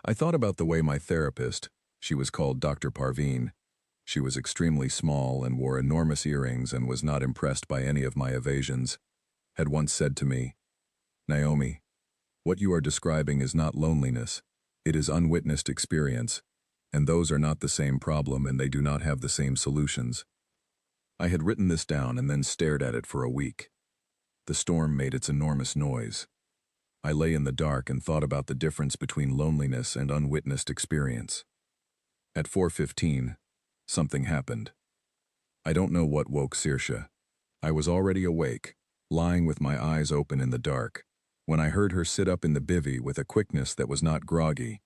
I thought about the way my therapist, she was called Dr. Parveen, she was extremely small and wore enormous earrings and was not impressed by any of my evasions, had once said to me, Naomi, what you are describing is not loneliness, it is unwitnessed experience, and those are not the same problem and they do not have the same solutions. I had written this down and then stared at it for a week. The storm made its enormous noise. I lay in the dark and thought about the difference between loneliness and unwitnessed experience. At 4:15, something happened. I don't know what woke Saoirse. I was already awake, lying with my eyes open in the dark, when I heard her sit up in the bivvy with a quickness that was not groggy,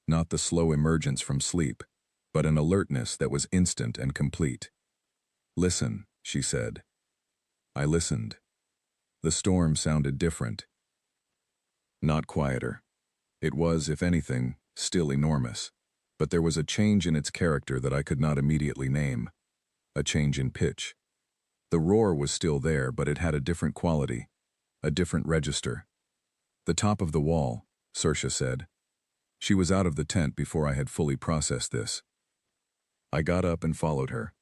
not the slow emergence from sleep, but an alertness that was instant and complete. Listen, she said. I listened. The storm sounded different. Not quieter. It was, if anything, still enormous, but there was a change in its character that I could not immediately name. A change in pitch. The roar was still there, but it had a different quality, a different register. The top of the wall, Saoirse said. She was out of the tent before I had fully processed this. I got up and followed her.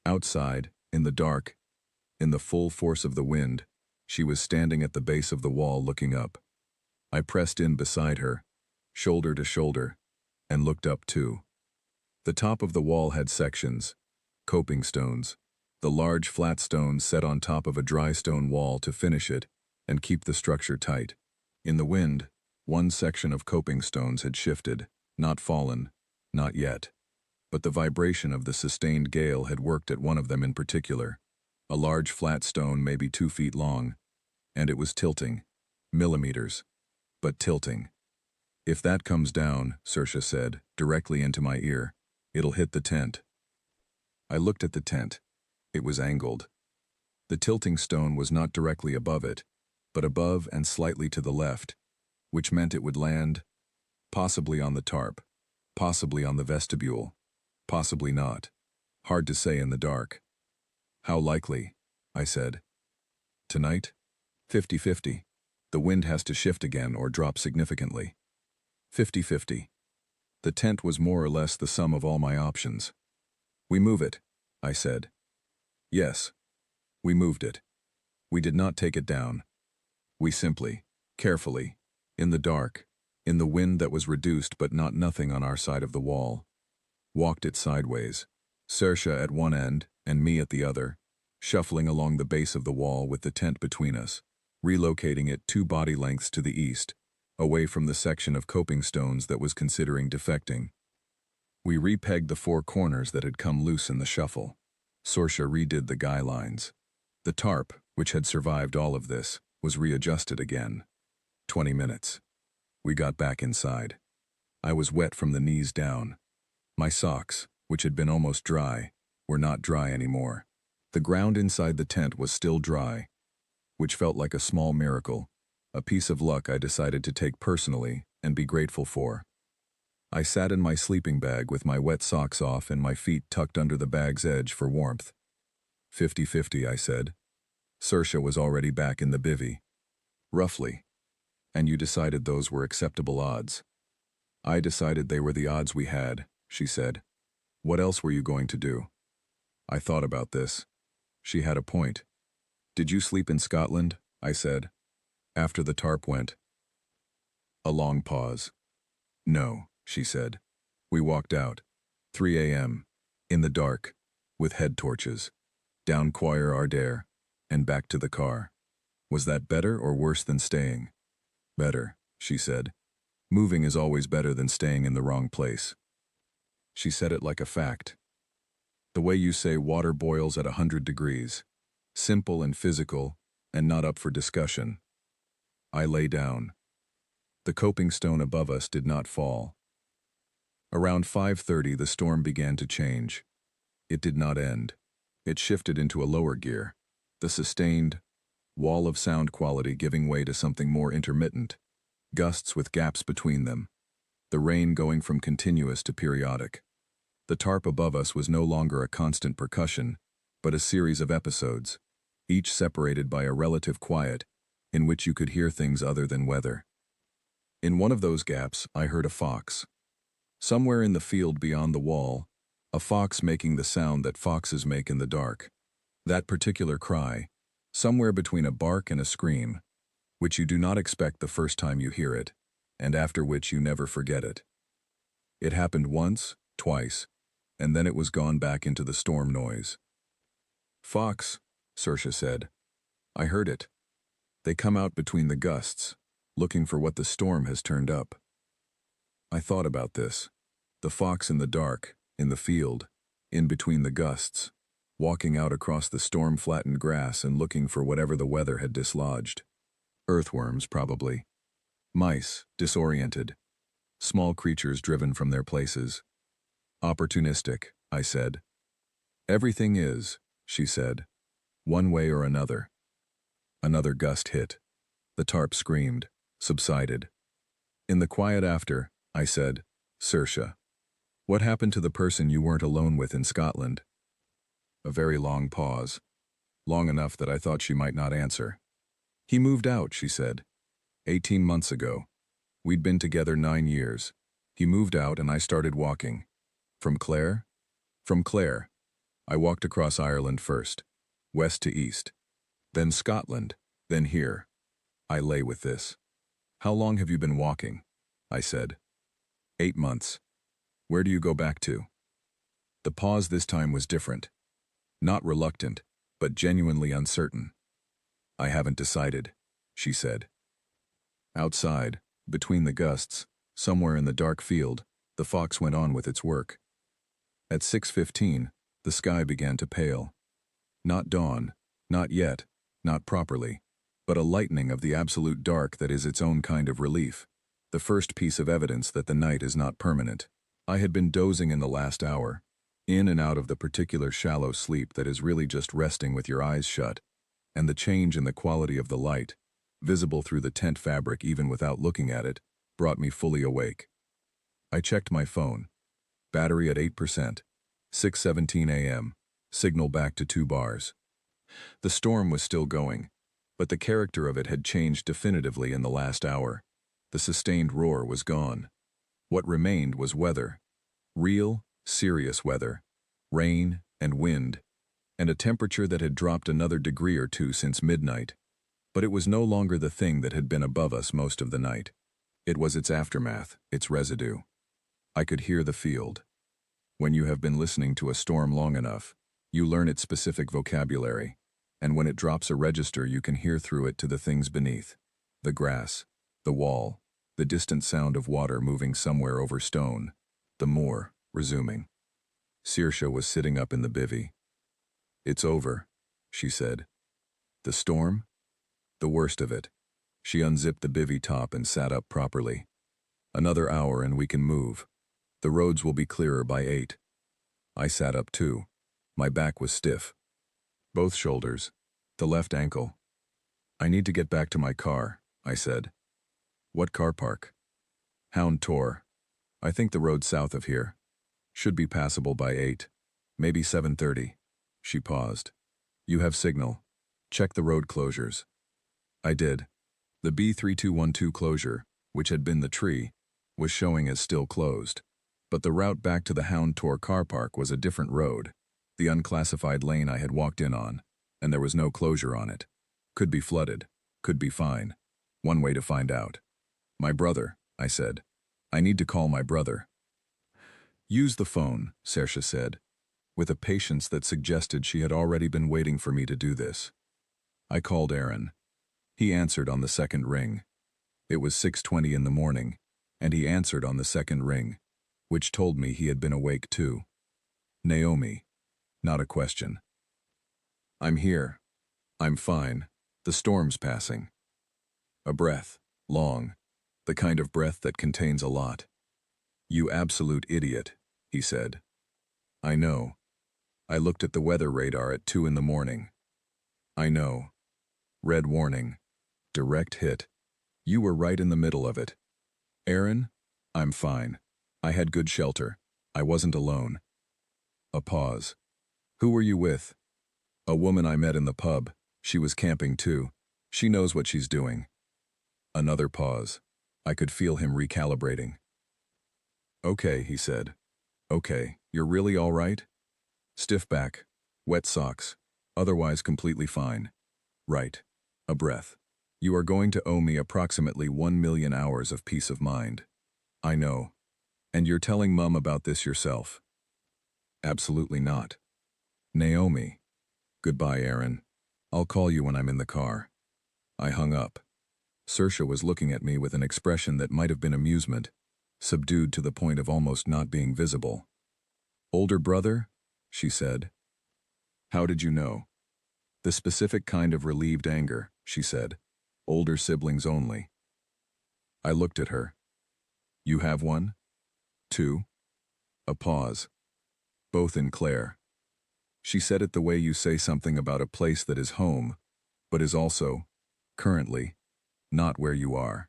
Outside, in the dark, in the full force of the wind, she was standing at the base of the wall looking up. I pressed in beside her, shoulder to shoulder, and looked up too. The top of the wall had sections, coping stones, the large flat stones set on top of a dry stone wall to finish it and keep the structure tight. In the wind, one section of coping stones had shifted, not fallen, not yet. But the vibration of the sustained gale had worked at one of them in particular, a large flat stone maybe 2 feet long, and it was tilting, millimeters, but tilting. If that comes down, Saoirse said, directly into my ear, it'll hit the tent. I looked at the tent. It was angled. The tilting stone was not directly above it, but above and slightly to the left, which meant it would land, possibly on the tarp, possibly on the vestibule, possibly not. Hard to say in the dark. How likely? I said. Tonight? 50-50. The wind has to shift again or drop significantly. 50-50. The tent was more or less the sum of all my options. We move it, I said. Yes. We moved it. We did not take it down. We simply, carefully, in the dark, in the wind that was reduced but not nothing on our side of the wall, walked it sideways, Saoirse at one end and me at the other, shuffling along the base of the wall with the tent between us, relocating it 2 body lengths to the east, away from the section of coping stones that was considering defecting. We repegged the 4 corners that had come loose in the shuffle. Saoirse redid the guy lines. The tarp, which had survived all of this, was readjusted again. 20 minutes. We got back inside. I was wet from the knees down. My socks, which had been almost dry, were not dry anymore. The ground inside the tent was still dry, which felt like a small miracle, a piece of luck I decided to take personally and be grateful for. I sat in my sleeping bag with my wet socks off and my feet tucked under the bag's edge for warmth. 50-50, I said. Saoirse was already back in the bivvy. Roughly. And you decided those were acceptable odds. I decided they were the odds we had, she said. What else were you going to do? I thought about this. She had a point. Did you sleep in Scotland? I said. After the tarp went. A long pause. No, she said. We walked out. 3 a.m. In the dark. With head torches. Down Choir Ardare. And back to the car. Was that better or worse than staying? Better, she said. Moving is always better than staying in the wrong place. She said it like a fact. The way you say water boils at 100 degrees. Simple and physical, and not up for discussion. I lay down. The coping stone above us did not fall. Around 5:30 the storm began to change. It did not end. It shifted into a lower gear. The sustained wall of sound quality giving way to something more intermittent. Gusts with gaps between them. The rain going from continuous to periodic. The tarp above us was no longer a constant percussion, but a series of episodes, each separated by a relative quiet, in which you could hear things other than weather. In one of those gaps, I heard a fox. Somewhere in the field beyond the wall, a fox making the sound that foxes make in the dark. That particular cry, somewhere between a bark and a scream, which you do not expect the first time you hear it, and after which you never forget it. It happened once, twice, and then it was gone back into the storm noise. Fox, Saoirse said. I heard it. They come out between the gusts, looking for what the storm has turned up. I thought about this. The fox in the dark, in the field, in between the gusts, walking out across the storm-flattened grass and looking for whatever the weather had dislodged. Earthworms, probably. Mice, disoriented. Small creatures driven from their places. Opportunistic, I said. Everything is, she said. One way or another. Another gust hit. The tarp screamed, subsided. In the quiet after, I said, Saoirse, what happened to the person you weren't alone with in Scotland? A very long pause. Long enough that I thought she might not answer. He moved out, she said. 18 months ago. We'd been together 9 years. He moved out and I started walking. From Clare? From Clare. I walked across Ireland first. West to east. Then Scotland. Then here. I lay with this. How long have you been walking? I said. 8 months. Where do you go back to? The pause this time was different. Not reluctant, but genuinely uncertain. I haven't decided, she said. Outside, between the gusts, somewhere in the dark field, the fox went on with its work. At 6:15, the sky began to pale. Not dawn, not yet, not properly, but a lightening of the absolute dark that is its own kind of relief, the first piece of evidence that the night is not permanent. I had been dozing in the last hour, in and out of the particular shallow sleep that is really just resting with your eyes shut, and the change in the quality of the light, visible through the tent fabric even without looking at it, brought me fully awake. I checked my phone. Battery at 8%. 6:17 a.m. Signal back to 2 bars. The storm was still going, but the character of it had changed definitively in the last hour. The sustained roar was gone. What remained was weather. Real, serious weather. Rain and wind, and a temperature that had dropped another degree or two since midnight. But it was no longer the thing that had been above us most of the night. It was its aftermath, its residue. I could hear the field. When you have been listening to a storm long enough, you learn its specific vocabulary, and when it drops a register you can hear through it to the things beneath. The grass, the wall, the distant sound of water moving somewhere over stone, the moor, resuming. Saoirse was sitting up in the bivvy. It's over, she said. The storm? The worst of it. She unzipped the bivvy top and sat up properly. Another hour and we can move. The roads will be clearer by 8. I sat up too. My back was stiff. Both shoulders. The left ankle. I need to get back to my car, I said. What car park? Hound Tor. I think the road south of here. Should be passable by 8. Maybe 7:30. She paused. You have signal. Check the road closures. I did. The B3212 closure, which had been the tree, was showing as still closed. But the route back to the Hound Tor car park was a different road, the unclassified lane I had walked in on, and there was no closure on it. Could be flooded. Could be fine. One way to find out. My brother, I said. I need to call my brother. Use the phone, Saoirse said, with a patience that suggested she had already been waiting for me to do this. I called Aaron. He answered on the second ring. It was 6:20 in the morning, and he answered on the second ring, which told me he had been awake too. Naomi. Not a question. I'm here. I'm fine. The storm's passing. A breath, long, the kind of breath that contains a lot. You absolute idiot, he said. I know. I looked at the weather radar at 2 in the morning. I know. Red warning. Direct hit. You were right in the middle of it. Aaron, I'm fine. I had good shelter. I wasn't alone. A pause. Who were you with? A woman I met in the pub. She was camping too. She knows what she's doing. Another pause. I could feel him recalibrating. Okay, he said. Okay, you're really all right? Stiff back. Wet socks. Otherwise completely fine. Right. A breath. You are going to owe me approximately 1 million hours of peace of mind. I know. And you're telling Mum about this yourself? Absolutely not. Naomi. Goodbye, Aaron. I'll call you when I'm in the car. I hung up. Saoirse was looking at me with an expression that might have been amusement, subdued to the point of almost not being visible. Older brother? She said. How did you know? The specific kind of relieved anger, she said. Older siblings only. I looked at her. You have one? 2? A pause. Both in Claire. She said it the way you say something about a place that is home, but is also, currently, not where you are,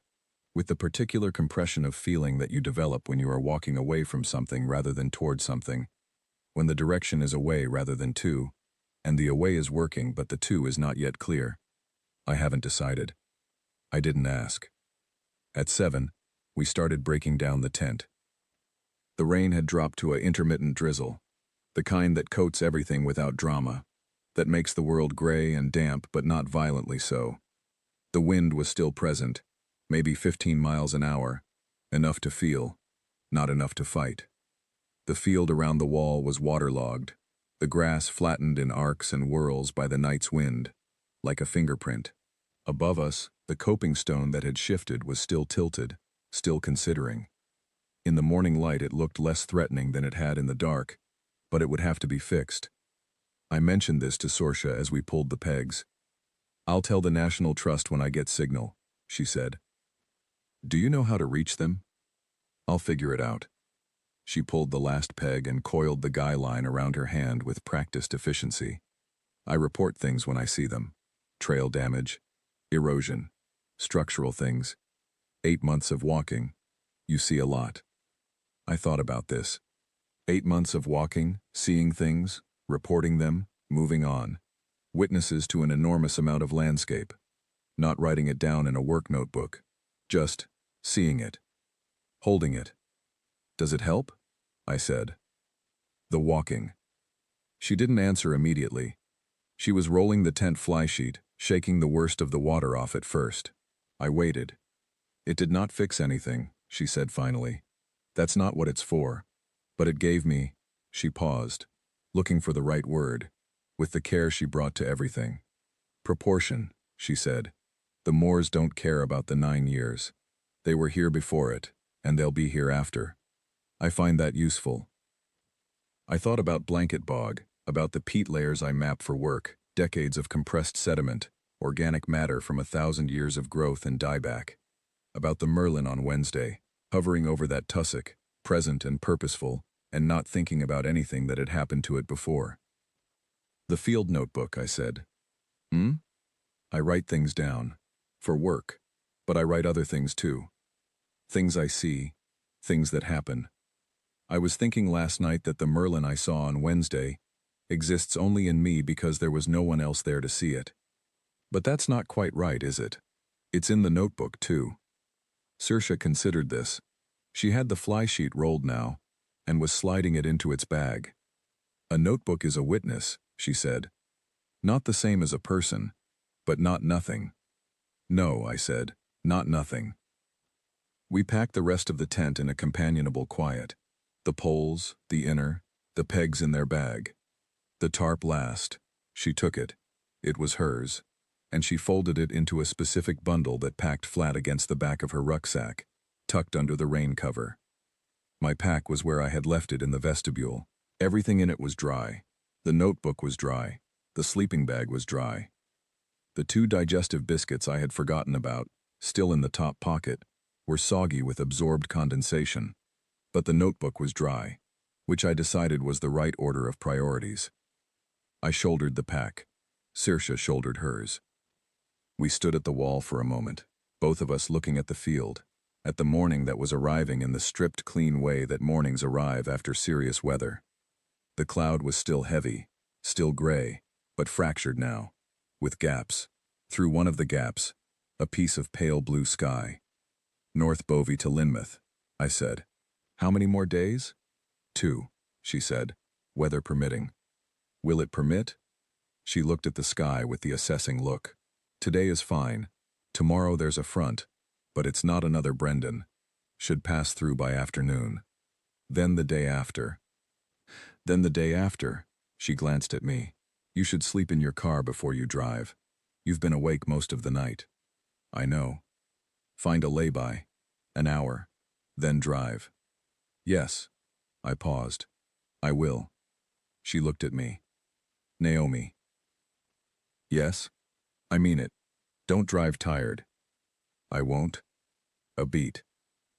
with the particular compression of feeling that you develop when you are walking away from something rather than toward something, when the direction is away rather than to, and the away is working but the to is not yet clear. I haven't decided. I didn't ask. At 7, we started breaking down the tent. The rain had dropped to an intermittent drizzle, the kind that coats everything without drama, that makes the world gray and damp but not violently so. The wind was still present, maybe 15 miles an hour, enough to feel, not enough to fight. The field around the wall was waterlogged, the grass flattened in arcs and whirls by the night's wind, like a fingerprint. Above us, the coping stone that had shifted was still tilted, still considering. In the morning light it looked less threatening than it had in the dark, but it would have to be fixed. I mentioned this to Saoirse as we pulled the pegs. I'll tell the National Trust when I get signal, she said. Do you know how to reach them? I'll figure it out. She pulled the last peg and coiled the guy line around her hand with practiced efficiency. I report things when I see them. Trail damage, erosion, structural things. 8 months of walking. You see a lot. I thought about this. 8 months of walking, seeing things, reporting them, moving on. Witnesses to an enormous amount of landscape. Not writing it down in a work notebook. Just seeing it. Holding it. Does it help? I said. The walking. She didn't answer immediately. She was rolling the tent flysheet, shaking the worst of the water off at first. I waited. It did not fix anything, she said finally. That's not what it's for. But it gave me, she paused, looking for the right word, with the care she brought to everything. Proportion, she said. The Moors don't care about the 9 years. They were here before it, and they'll be here after. I find that useful. I thought about Blanket Bog, about the peat layers I map for work, decades of compressed sediment, organic matter from 1,000 years of growth and dieback. About the Merlin on Wednesday, hovering over that tussock, present and purposeful, and not thinking about anything that had happened to it before. The field notebook, I said. I write things down. For work. But I write other things too. Things I see. Things that happen. I was thinking last night that the Merlin I saw on Wednesday exists only in me because there was no one else there to see it. But that's not quite right, is it? It's in the notebook, too. Saoirse considered this. She had the fly sheet rolled now, and was sliding it into its bag. A notebook is a witness, she said. Not the same as a person, but not nothing. No, I said, not nothing. We packed the rest of the tent in a companionable quiet. The poles, the inner, the pegs in their bag. The tarp last. She took it. It was hers, and she folded it into a specific bundle that packed flat against the back of her rucksack, tucked under the rain cover. My pack was where I had left it in the vestibule. Everything in it was dry. The notebook was dry. The sleeping bag was dry. The 2 digestive biscuits I had forgotten about, still in the top pocket, were soggy with absorbed condensation. But the notebook was dry, which I decided was the right order of priorities. I shouldered the pack. Saoirse shouldered hers. We stood at the wall for a moment, both of us looking at the field, at the morning that was arriving in the stripped, clean way that mornings arrive after serious weather. The cloud was still heavy, still gray, but fractured now, with gaps. Through one of the gaps, a piece of pale blue sky. North Bovey to Lynmouth, I said. How many more days? 2, she said, weather permitting. Will it permit? She looked at the sky with the assessing look. Today is fine. Tomorrow there's a front, but it's not another Brendan. Should pass through by afternoon. Then the day after. Then the day after, she glanced at me. You should sleep in your car before you drive. You've been awake most of the night. I know. Find a lay-by. An hour. Then drive. Yes. I paused. I will. She looked at me. Naomi. Yes? I mean it. Don't drive tired. I won't. A beat.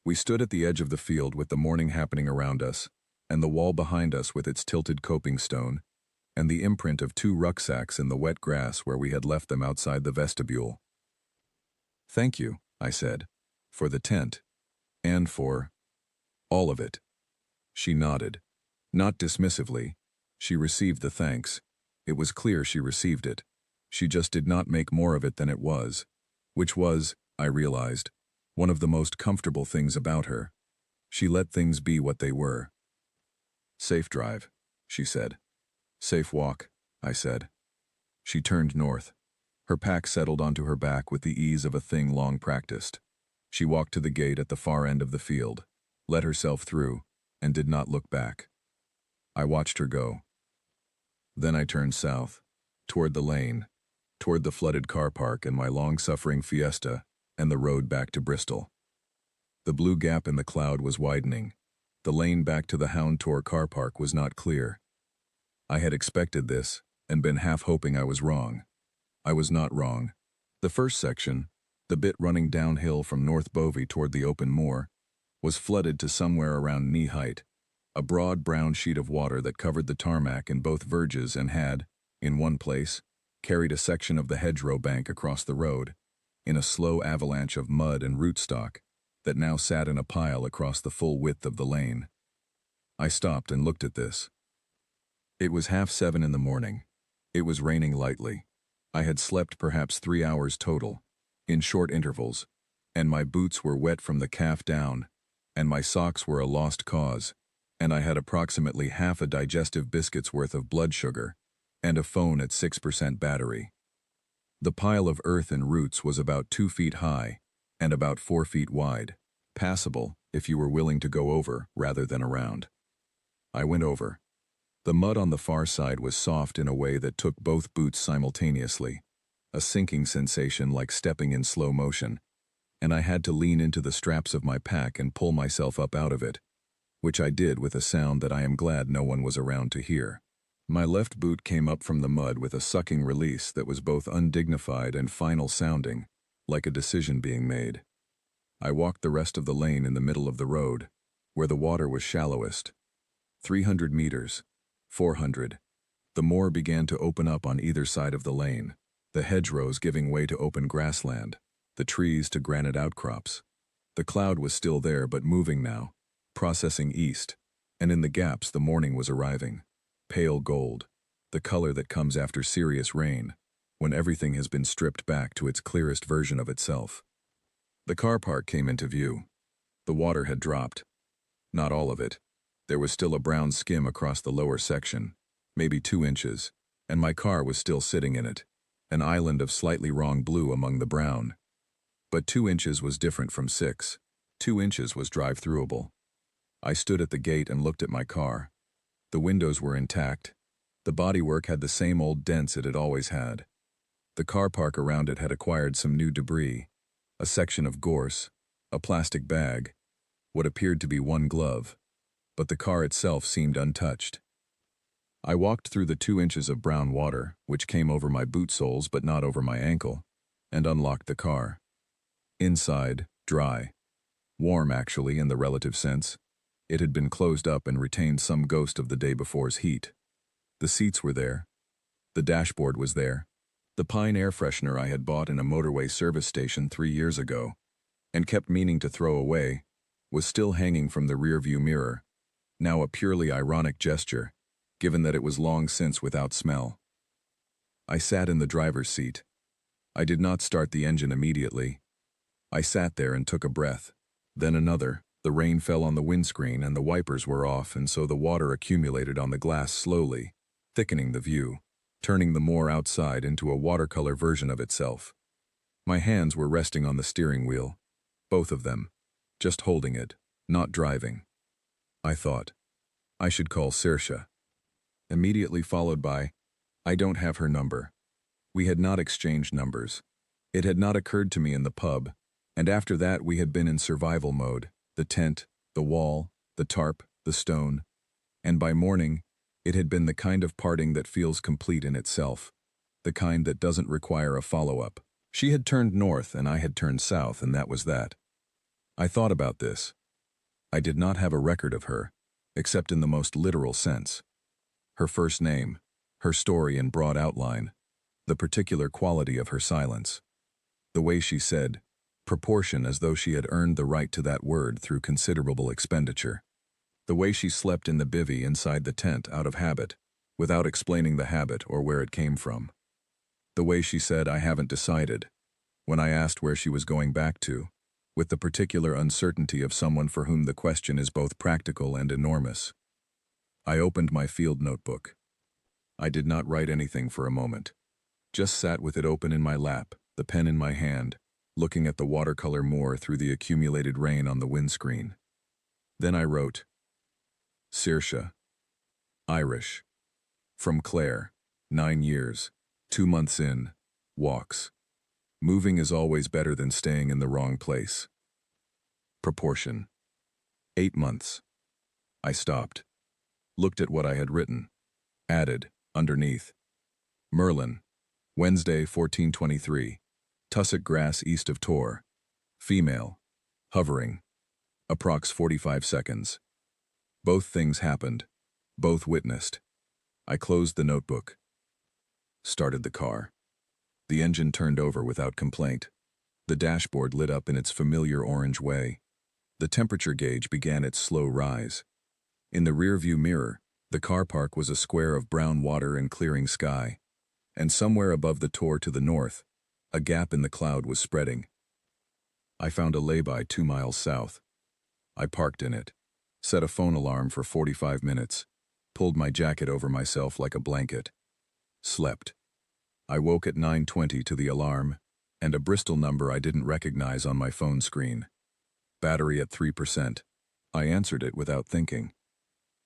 We stood at the edge of the field with the morning happening around us, and the wall behind us with its tilted coping stone, and the imprint of 2 rucksacks in the wet grass where we had left them outside the vestibule. Thank you, I said, for the tent, and for all of it. She nodded. Not dismissively. She received the thanks. It was clear she received it. She just did not make more of it than it was, which was, I realized, one of the most comfortable things about her. She let things be what they were. Safe drive, she said. Safe walk, I said. She turned north. Her pack settled onto her back with the ease of a thing long practiced. She walked to the gate at the far end of the field, let herself through, and did not look back. I watched her go. Then I turned south, toward the lane, toward the flooded car park and my long-suffering Fiesta, and the road back to Bristol. The blue gap in the cloud was widening. The lane back to the Hound Tor car park was not clear. I had expected this, and been half hoping I was wrong. I was not wrong. The first section, the bit running downhill from North Bovey toward the open moor, was flooded to somewhere around knee height, a broad brown sheet of water that covered the tarmac in both verges and had, in one place, carried a section of the hedgerow bank across the road, in a slow avalanche of mud and rootstock that now sat in a pile across the full width of the lane. I stopped and looked at this. It was 7:30 in the morning. It was raining lightly. I had slept perhaps 3 hours total, in short intervals, and my boots were wet from the calf down, and my socks were a lost cause, and I had approximately half a digestive biscuit's worth of blood sugar, and a phone at 6% battery. The pile of earth and roots was about 2 feet high and about 4 feet wide, passable if you were willing to go over rather than around. I went over. The mud on the far side was soft in a way that took both boots simultaneously, a sinking sensation like stepping in slow motion, and I had to lean into the straps of my pack and pull myself up out of it, which I did with a sound that I am glad no one was around to hear. My left boot came up from the mud with a sucking release that was both undignified and final sounding, like a decision being made. I walked the rest of the lane in the middle of the road, where the water was shallowest. 300 meters, 400. The moor began to open up on either side of the lane, the hedgerows giving way to open grassland, the trees to granite outcrops. The cloud was still there but moving now, processing east, and in the gaps the morning was arriving. Pale gold, the color that comes after serious rain, when everything has been stripped back to its clearest version of itself. The car park came into view. The water had dropped. Not all of it. There was still a brown skim across the lower section, maybe 2 inches, and my car was still sitting in it, an island of slightly wrong blue among the brown. But 2 inches was different from 6. 2 inches was drive-throughable. I stood at the gate and looked at my car. The windows were intact. The bodywork had the same old dents it had always had. The car park around it had acquired some new debris, a section of gorse, a plastic bag, what appeared to be one glove, but the car itself seemed untouched. I walked through the 2 inches of brown water, which came over my boot soles but not over my ankle, and unlocked the car. Inside, dry. Warm, actually, in the relative sense. It had been closed up and retained some ghost of the day before's heat. The seats were there. The dashboard was there. The Pine air freshener I had bought in a motorway service station 3 years ago, and kept meaning to throw away, was still hanging from the rearview mirror, now a purely ironic gesture, given that it was long since without smell. I sat in the driver's seat. I did not start the engine immediately. I sat there and took a breath, then another. The rain fell on the windscreen and the wipers were off, and so the water accumulated on the glass slowly, thickening the view, turning the moor outside into a watercolor version of itself. My hands were resting on the steering wheel, both of them, just holding it, not driving. I thought, I should call Saoirse. Immediately followed by, I don't have her number. We had not exchanged numbers. It had not occurred to me in the pub, and after that we had been in survival mode, the tent, the wall, the tarp, the stone, and by morning, it had been the kind of parting that feels complete in itself, the kind that doesn't require a follow-up. She had turned north and I had turned south, and that was that. I thought about this. I did not have a record of her, except in the most literal sense. Her first name, her story in broad outline, the particular quality of her silence. The way she said, proportion, as though she had earned the right to that word through considerable expenditure. The way she slept in the bivvy inside the tent out of habit, without explaining the habit or where it came from. The way she said, I haven't decided, when I asked where she was going back to, with the particular uncertainty of someone for whom the question is both practical and enormous. I opened my field notebook. I did not write anything for a moment. Just sat with it open in my lap, the pen in my hand, looking at the watercolor moor through the accumulated rain on the windscreen. Then I wrote, Saoirse, Irish, from Clare, 9 years, 2 months in, walks. Moving is always better than staying in the wrong place. Proportion, 8 months. I stopped, looked at what I had written, added, underneath, Merlin, Wednesday, 1423. Tussock grass east of Tor. Female. Hovering. Approx 45 seconds. Both things happened. Both witnessed. I closed the notebook. Started the car. The engine turned over without complaint. The dashboard lit up in its familiar orange way. The temperature gauge began its slow rise. In the rearview mirror, the car park was a square of brown water and clearing sky. And somewhere above the Tor to the north, a gap in the cloud was spreading. I found a lay-by 2 miles south. I parked in it, set a phone alarm for 45 minutes, pulled my jacket over myself like a blanket. Slept. I woke at 9:20 to the alarm, and a Bristol number I didn't recognize on my phone screen. Battery at 3%. I answered it without thinking.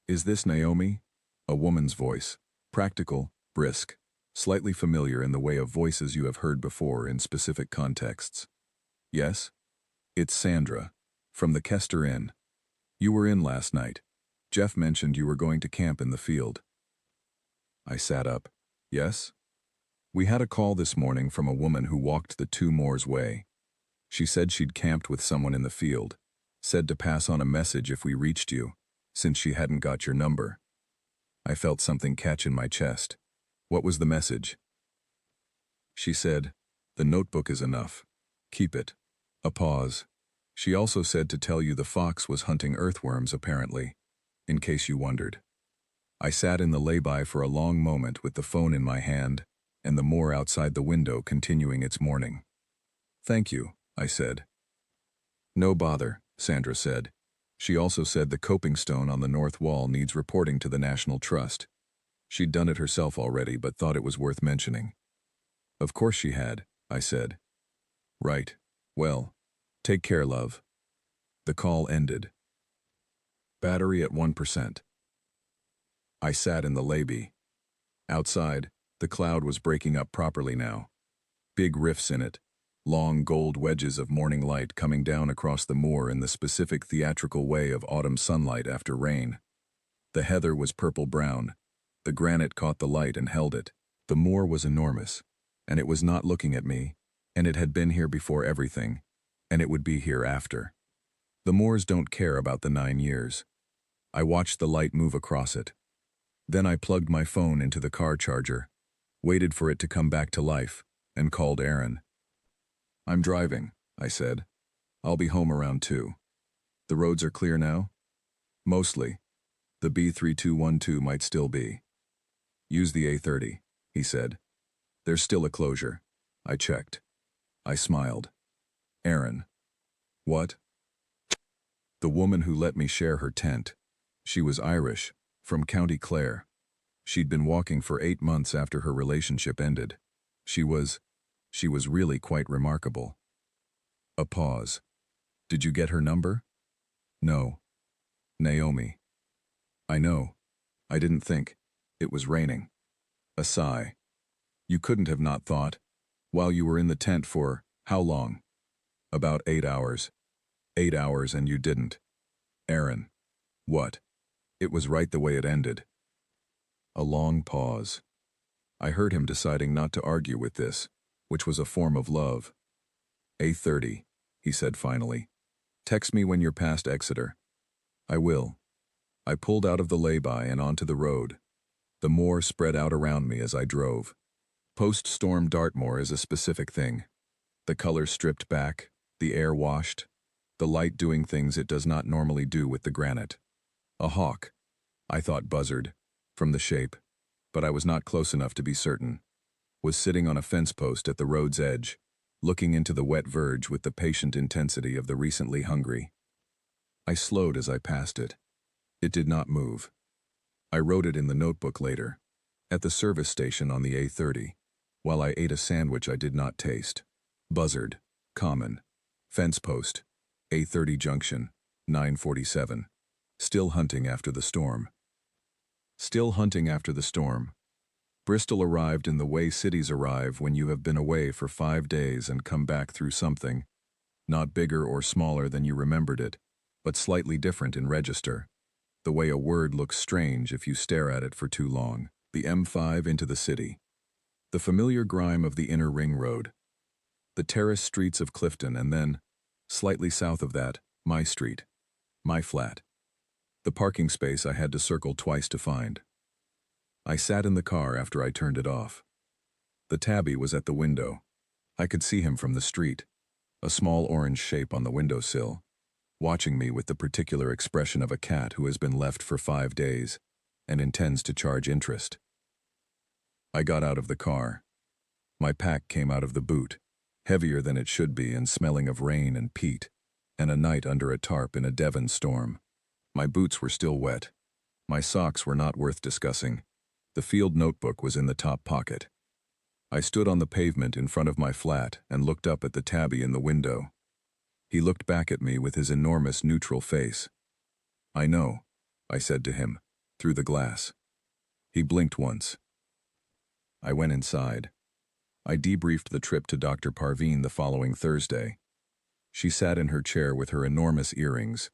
Is this Naomi? A woman's voice. Practical, brisk. Slightly familiar in the way of voices you have heard before in specific contexts. Yes? It's Sandra, from the Kester Inn. You were in last night. Jeff mentioned you were going to camp in the field. I sat up. Yes? We had a call this morning from a woman who walked the 2 Moors way. She said she'd camped with someone in the field, said to pass on a message if we reached you, since she hadn't got your number. I felt something catch in my chest. What was the message? She said, the notebook is enough. Keep it. A pause. She also said to tell you the fox was hunting earthworms, apparently, in case you wondered. I sat in the lay-by for a long moment with the phone in my hand and the moor outside the window continuing its mourning. "Thank you," I said. "No bother," Sandra said. She also said the coping stone on the north wall needs reporting to the National Trust. She'd done it herself already, but thought it was worth mentioning. "Of course she had," I said. "Right. Well, take care, love." The call ended. Battery at 1%. I sat in the lay-by. Outside, the cloud was breaking up properly now. Big rifts in it, long gold wedges of morning light coming down across the moor in the specific theatrical way of autumn sunlight after rain. The heather was purple-brown. The granite caught the light and held it. The moor was enormous, and it was not looking at me, and it had been here before everything, and it would be here after. The moors don't care about the 9 years. I watched the light move across it. Then I plugged my phone into the car charger, waited for it to come back to life, and called Aaron. "I'm driving," I said. "I'll be home around 2. The roads are clear now?" "Mostly. The B3212 might still be." "Use the A30, he said. "There's still a closure." I checked. I smiled. "Aaron." "What?" "The woman who let me share her tent. She was Irish, from County Clare. She'd been walking for 8 months after her relationship ended. She was really quite remarkable." A pause. "Did you get her number?" "No." "Naomi." "I know. I didn't think. It was raining." A sigh. "You couldn't have not thought. While you were in the tent for, how long?" "About 8 hours. 8 hours and you didn't." "Aaron." "What?" "It was right the way it ended." A long pause. I heard him deciding not to argue with this, which was a form of love. "A30, he said finally. "Text me when you're past Exeter." "I will." I pulled out of the lay-by and onto the road. The moor spread out around me as I drove. Post-storm Dartmoor is a specific thing. The color stripped back, the air washed, the light doing things it does not normally do with the granite. A hawk, I thought buzzard, from the shape, but I was not close enough to be certain, was sitting on a fence post at the road's edge, looking into the wet verge with the patient intensity of the recently hungry. I slowed as I passed it. It did not move. I wrote it in the notebook later, at the service station on the A30, while I ate a sandwich I did not taste. Buzzard, common, fence post, A30 junction, 9:47. Still hunting after the storm. Still hunting after the storm. Bristol arrived in the way cities arrive when you have been away for 5 days and come back through something, not bigger or smaller than you remembered it, but slightly different in register. The way a word looks strange if you stare at it for too long. The M5 into the city. The familiar grime of the inner ring road. The terrace streets of Clifton, and then, slightly south of that, my street. My flat. The parking space I had to circle twice to find. I sat in the car after I turned it off. The tabby was at the window. I could see him from the street, a small orange shape on the windowsill, watching me with the particular expression of a cat who has been left for 5 days and intends to charge interest. I got out of the car. My pack came out of the boot, heavier than it should be and smelling of rain and peat, and a night under a tarp in a Devon storm. My boots were still wet. My socks were not worth discussing. The field notebook was in the top pocket. I stood on the pavement in front of my flat and looked up at the tabby in the window. He looked back at me with his enormous neutral face. "I know," I said to him, through the glass. He blinked once. I went inside. I debriefed the trip to Dr. Parveen the following Thursday. She sat in her chair with her enormous earrings.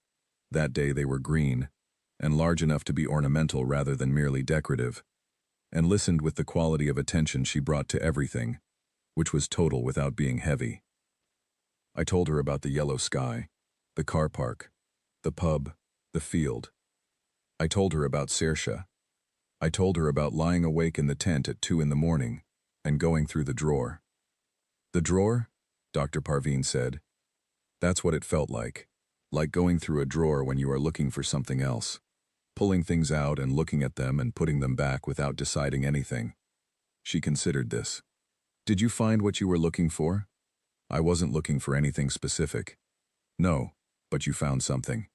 That day they were green, and large enough to be ornamental rather than merely decorative, and listened with the quality of attention she brought to everything, which was total without being heavy. I told her about the yellow sky, the car park, the pub, the field. I told her about Saoirse. I told her about lying awake in the tent at 2 in the morning and going through the drawer. "The drawer?" Dr. Parveen said. That's what it felt like going through a drawer when you are looking for something else, pulling things out and looking at them and putting them back without deciding anything. She considered this. Did you find what you were looking for? I wasn't looking for anything specific. No, but you found something.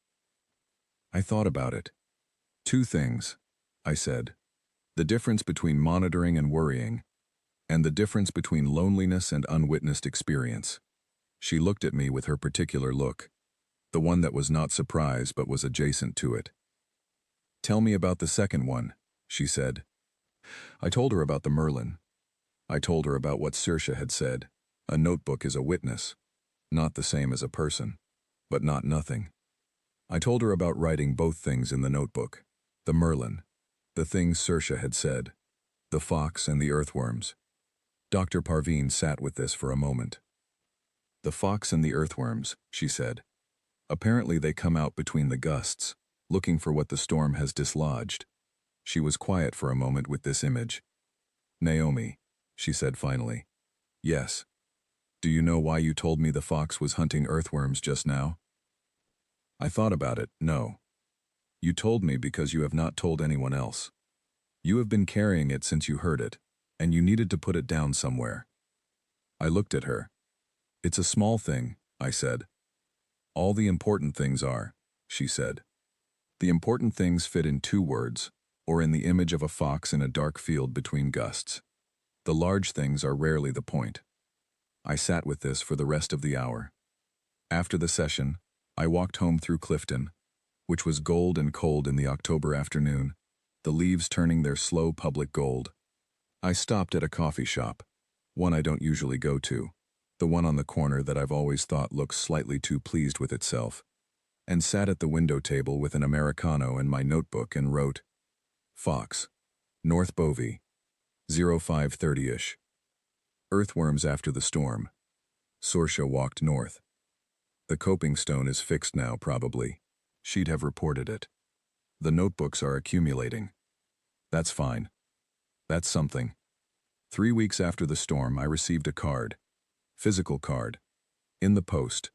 I thought about it. Two things, I said. The difference between monitoring and worrying, and the difference between loneliness and unwitnessed experience. She looked at me with her particular look, the one that was not surprise but was adjacent to it. Tell me about the second one, she said. I told her about the Merlin. I told her about what Saoirse had said. A notebook is a witness, not the same as a person, but not nothing. I told her about writing both things in the notebook. The Merlin, the things Saoirse had said, the fox and the earthworms. Dr. Parveen sat with this for a moment. The fox and the earthworms, she said. Apparently they come out between the gusts, looking for what the storm has dislodged. She was quiet for a moment with this image. Naomi, she said finally. Yes. Do you know why you told me the fox was hunting earthworms just now? I thought about it, no. You told me because you have not told anyone else. You have been carrying it since you heard it, and you needed to put it down somewhere. I looked at her. It's a small thing, I said. All the important things are, she said. The important things fit in two words, or in the image of a fox in a dark field between gusts. The large things are rarely the point. I sat with this for the rest of the hour. After the session, I walked home through Clifton, which was gold and cold in the October afternoon, the leaves turning their slow public gold. I stopped at a coffee shop, one I don't usually go to, the one on the corner that I've always thought looks slightly too pleased with itself, and sat at the window table with an Americano and my notebook and wrote, Fox, North Bovey, 0530-ish. Earthworms after the storm. Saoirse walked north. The coping stone is fixed now, probably. She'd have reported it. The notebooks are accumulating. That's fine. That's something. 3 weeks after the storm, I received a card. Physical card. In the post.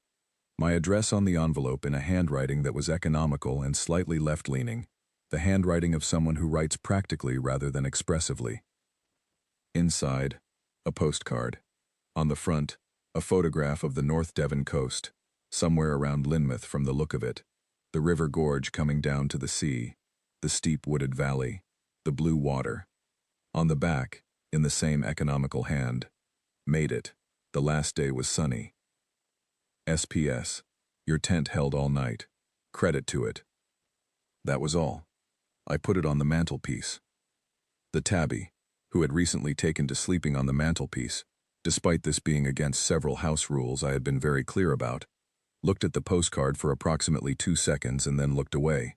My address on the envelope in a handwriting that was economical and slightly left-leaning. The handwriting of someone who writes practically rather than expressively. Inside, a postcard. On the front, a photograph of the North Devon coast, somewhere around Lynmouth from the look of it. The river gorge coming down to the sea, the steep wooded valley, the blue water. On the back, in the same economical hand, made it. The last day was sunny. SPS. Your tent held all night. Credit to it. That was all. I put it on the mantelpiece. The tabby, who had recently taken to sleeping on the mantelpiece, despite this being against several house rules I had been very clear about, looked at the postcard for approximately 2 seconds and then looked away.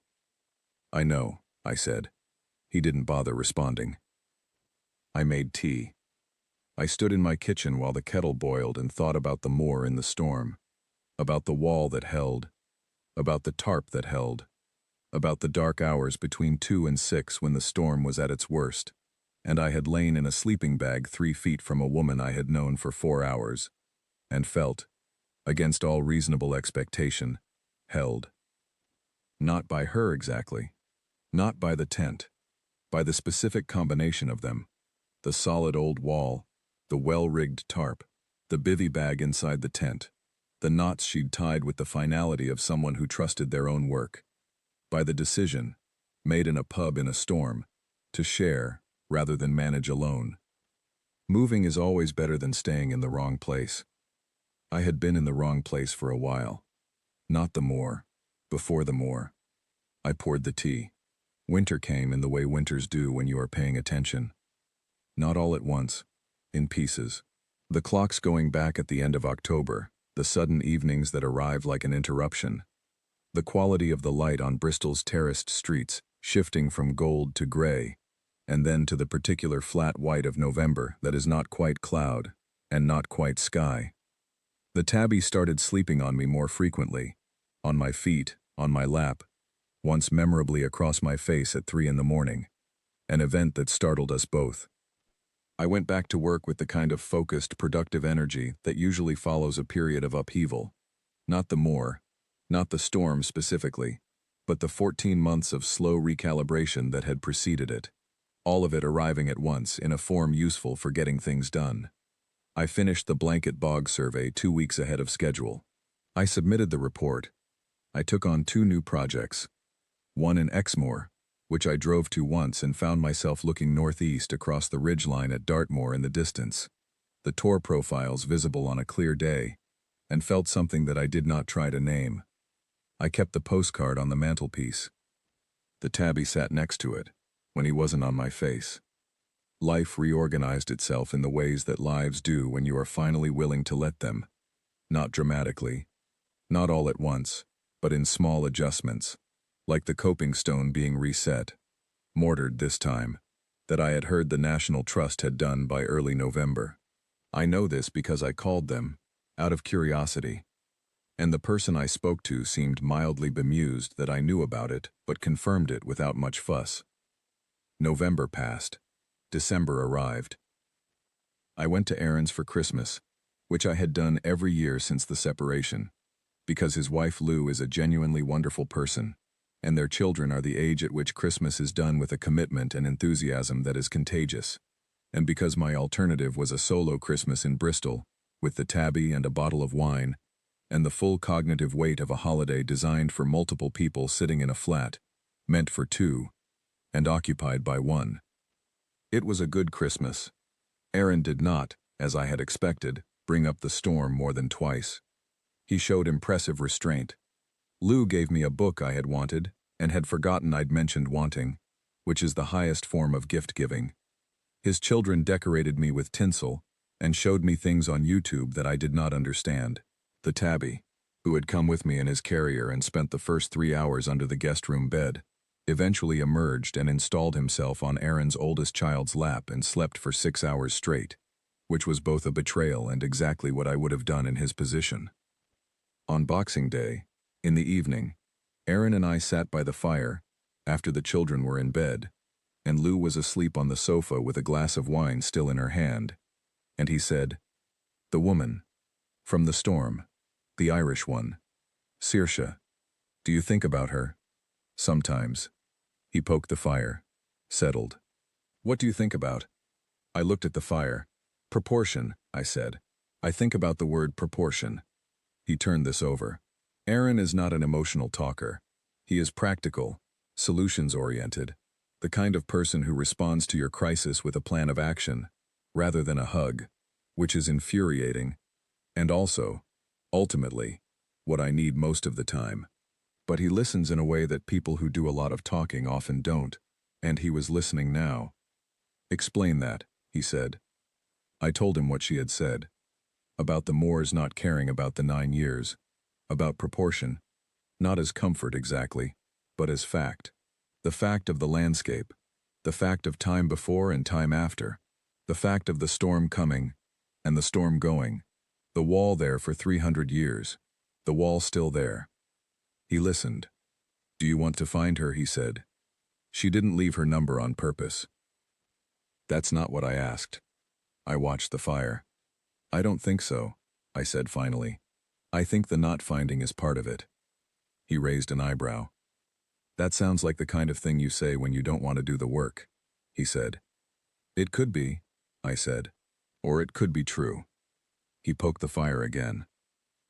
I know, I said. He didn't bother responding. I made tea. I stood in my kitchen while the kettle boiled and thought about the moor in the storm, about the wall that held, about the tarp that held, about the dark hours between 2 and 6 when the storm was at its worst, and I had lain in a sleeping bag 3 feet from a woman I had known for 4 hours, and felt, against all reasonable expectation, held. Not by her exactly, not by the tent, by the specific combination of them, the solid old wall, the well-rigged tarp, the bivy bag inside the tent, the knots she'd tied with the finality of someone who trusted their own work, by the decision, made in a pub in a storm, to share rather than manage alone. Moving is always better than staying in the wrong place. I had been in the wrong place for a while. Not the moor, before the moor. I poured the tea. Winter came in the way winters do when you are paying attention. Not all at once, in pieces. The clocks going back at the end of October, the sudden evenings that arrive like an interruption. The quality of the light on Bristol's terraced streets shifting from gold to gray, and then to the particular flat white of November that is not quite cloud and not quite sky. The tabby started sleeping on me more frequently, on my feet, on my lap, once memorably across my face at 3 in the morning, an event that startled us both. I went back to work with the kind of focused, productive energy that usually follows a period of upheaval. Not the moor, not the storm specifically, but the 14 months of slow recalibration that had preceded it. All of it arriving at once in a form useful for getting things done. I finished the blanket bog survey 2 weeks ahead of schedule. I submitted the report. I took on 2 new projects. One in Exmoor, which I drove to once and found myself looking northeast across the ridgeline at Dartmoor in the distance, the Tor profiles visible on a clear day, and felt something that I did not try to name. I kept the postcard on the mantelpiece. The tabby sat next to it, when he wasn't on my face. Life reorganized itself in the ways that lives do when you are finally willing to let them. Not dramatically, not all at once, but in small adjustments, like the coping stone being reset, mortared this time, that I had heard the National Trust had done by early November. I know this because I called them, out of curiosity, and the person I spoke to seemed mildly bemused that I knew about it but confirmed it without much fuss. November passed. December arrived. I went to Aaron's for Christmas, which I had done every year since the separation, because his wife Lou is a genuinely wonderful person, and their children are the age at which Christmas is done with a commitment and enthusiasm that is contagious, and because my alternative was a solo Christmas in Bristol, with the tabby and a bottle of wine, and the full cognitive weight of a holiday designed for multiple people sitting in a flat, meant for 2, and occupied by 1. It was a good Christmas. Aaron did not, as I had expected, bring up the storm more than twice. He showed impressive restraint. Lou gave me a book I had wanted, and had forgotten I'd mentioned wanting, which is the highest form of gift-giving. His children decorated me with tinsel, and showed me things on YouTube that I did not understand. The tabby, who had come with me in his carrier and spent the first 3 hours under the guest room bed, eventually emerged and installed himself on Aaron's oldest child's lap and slept for 6 hours straight, which was both a betrayal and exactly what I would have done in his position. On Boxing Day, in the evening, Aaron and I sat by the fire, after the children were in bed, and Lou was asleep on the sofa with a glass of wine still in her hand, and he said, "The woman, from the storm, the Irish one, Saoirse, do you think about her?" "Sometimes." He poked the fire, settled. "What do you think about?" I looked at the fire. "Proportion," I said. "I think about the word proportion." He turned this over. Aaron is not an emotional talker. He is practical, solutions-oriented, the kind of person who responds to your crisis with a plan of action, rather than a hug, which is infuriating, and also, ultimately, what I need most of the time. But he listens in a way that people who do a lot of talking often don't, and he was listening now. "Explain that," he said. I told him what she had said. About the Moors not caring about the 9 years. About proportion. Not as comfort exactly, but as fact. The fact of the landscape. The fact of time before and time after. The fact of the storm coming, and the storm going. The wall there for 300 years. The wall still there. He listened. "Do you want to find her?" he said. "She didn't leave her number on purpose." That's not what I asked. I watched the fire. "I don't think so," I said finally. "I think the not finding is part of it." He raised an eyebrow. "That sounds like the kind of thing you say when you don't want to do the work," he said. "It could be," I said. "Or it could be true." He poked the fire again.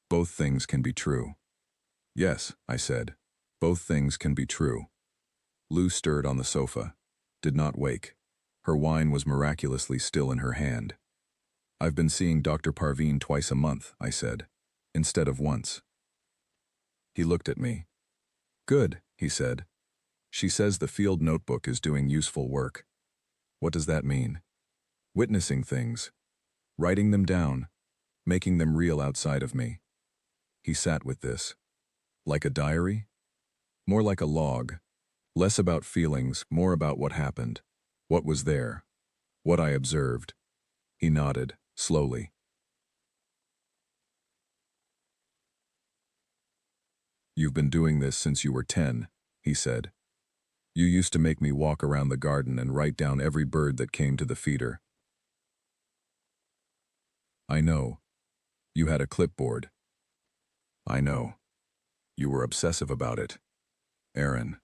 "Both things can be true." "Yes," I said. "Both things can be true." Lou stirred on the sofa, did not wake. Her wine was miraculously still in her hand. "I've been seeing Dr. Parveen twice a month," I said, "instead of once." He looked at me. "Good," he said. "She says the field notebook is doing useful work." "What does that mean?" "Witnessing things. Writing them down. Making them real outside of me." He sat with this. "Like a diary?" "More like a log. Less about feelings, more about what happened. What was there. What I observed." He nodded, slowly. "You've been doing this since you were 10, he said. "You used to make me walk around the garden and write down every bird that came to the feeder." "I know. You had a clipboard." I know. You were obsessive about it. Aaron.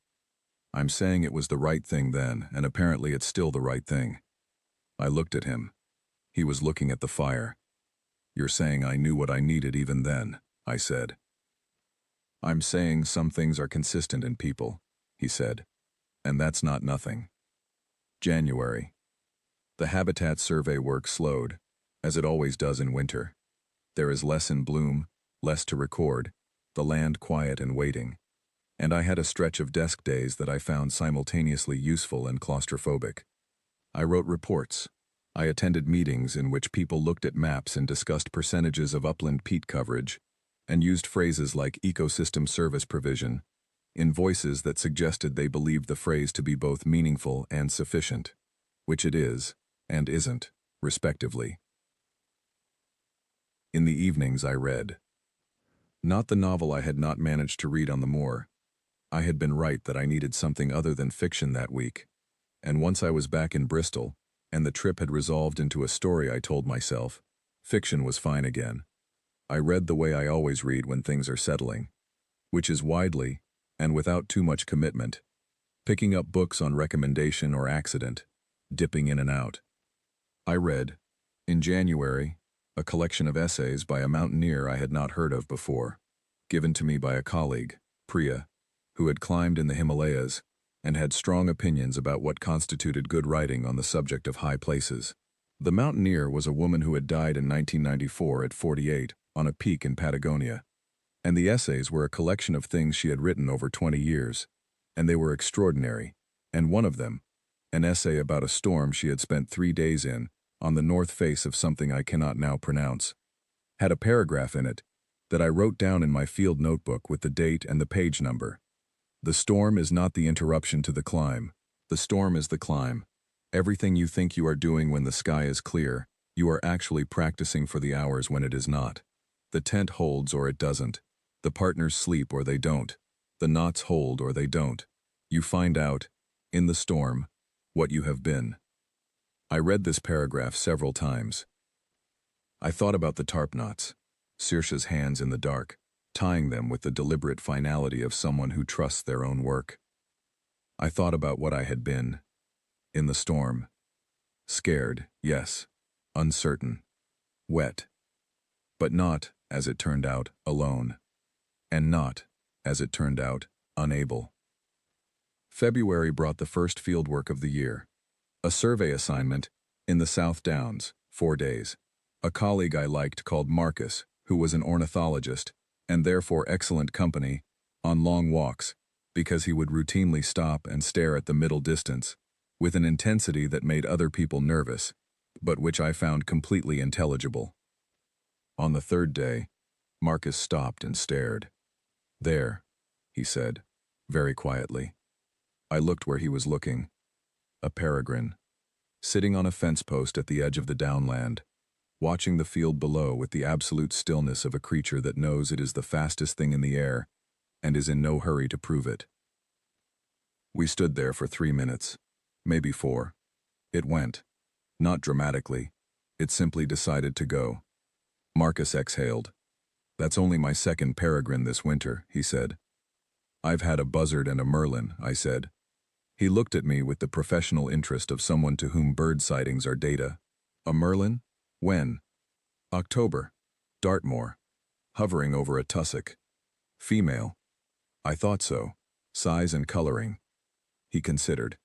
I'm saying it was the right thing then, and apparently it's still the right thing. I looked at him. He was looking at the fire. You're saying I knew what I needed even then, I said. I'm saying some things are consistent in people, he said. And that's not nothing. January. The habitat survey work slowed, as it always does in winter. There is less in bloom, less to record, the land quiet and waiting. And I had a stretch of desk days that I found simultaneously useful and claustrophobic. I wrote reports. I attended meetings in which people looked at maps and discussed percentages of upland peat coverage, and used phrases like ecosystem service provision, in voices that suggested they believed the phrase to be both meaningful and sufficient, which it is, and isn't, respectively. In the evenings I read. Not the novel I had not managed to read on the moor. I had been right that I needed something other than fiction that week, and once I was back in Bristol, and the trip had resolved into a story I told myself, fiction was fine again. I read the way I always read when things are settling, which is widely, and without too much commitment, picking up books on recommendation or accident, dipping in and out. I read, in January, a collection of essays by a mountaineer I had not heard of before, given to me by a colleague, Priya, who had climbed in the Himalayas and had strong opinions about what constituted good writing on the subject of high places. The mountaineer was a woman who had died in 1994 at 48 on a peak in Patagonia, and the essays were a collection of things she had written over 20 years, and they were extraordinary, and one of them, an essay about a storm she had spent 3 days in, on the north face of something I cannot now pronounce, had a paragraph in it that I wrote down in my field notebook with the date and the page number. The storm is not the interruption to the climb. The storm is the climb. Everything you think you are doing when the sky is clear, you are actually practicing for the hours when it is not. The tent holds or it doesn't. The partners sleep or they don't. The knots hold or they don't. You find out, in the storm, what you have been. I read this paragraph several times. I thought about the tarp knots, Saoirse's hands in the dark, tying them with the deliberate finality of someone who trusts their own work. I thought about what I had been, in the storm. Scared, yes. Uncertain. Wet. But not, as it turned out, alone. And not, as it turned out, unable. February brought the first fieldwork of the year. A survey assignment, in the South Downs, 4 days. A colleague I liked called Marcus, who was an ornithologist, and therefore excellent company, on long walks, because he would routinely stop and stare at the middle distance, with an intensity that made other people nervous, but which I found completely intelligible. On the third day, Marcus stopped and stared. There, he said, very quietly. I looked where he was looking. A peregrine, sitting on a fence post at the edge of the downland, watching the field below with the absolute stillness of a creature that knows it is the fastest thing in the air and is in no hurry to prove it. We stood there for 3 minutes, maybe 4. It went. Not dramatically. It simply decided to go. Marcus exhaled. That's only my second peregrine this winter, he said. I've had a buzzard and a merlin, I said. He looked at me with the professional interest of someone to whom bird sightings are data. A merlin? When? October. Dartmoor. Hovering over a tussock. Female. I thought so. Size and coloring. He considered.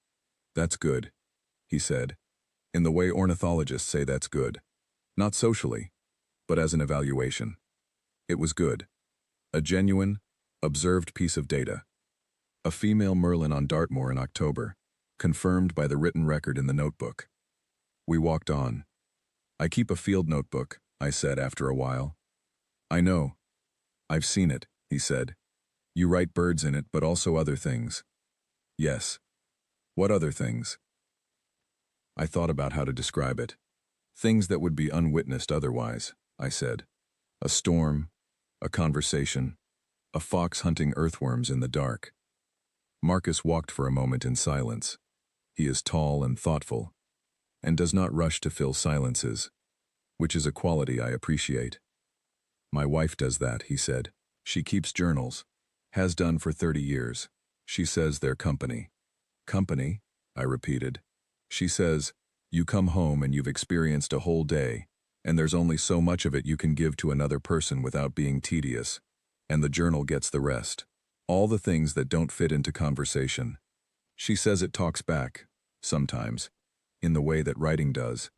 That's good, he said, in the way ornithologists say that's good. Not socially, but as an evaluation. It was good. A genuine, observed piece of data. A female merlin on Dartmoor in October, confirmed by the written record in the notebook. We walked on. I keep a field notebook, I said after a while. I know. I've seen it, he said. You write birds in it, but also other things. Yes. What other things? I thought about how to describe it. Things that would be unwitnessed otherwise, I said. A storm, a conversation, a fox hunting earthworms in the dark. Marcus walked for a moment in silence. He is tall and thoughtful, and does not rush to fill silences, which is a quality I appreciate. My wife does that, he said. She keeps journals. Has done for 30 years. She says they're company. Company? I repeated. She says, you come home and you've experienced a whole day, and there's only so much of it you can give to another person without being tedious, and the journal gets the rest. All the things that don't fit into conversation. She says it talks back, sometimes, in the way that writing does.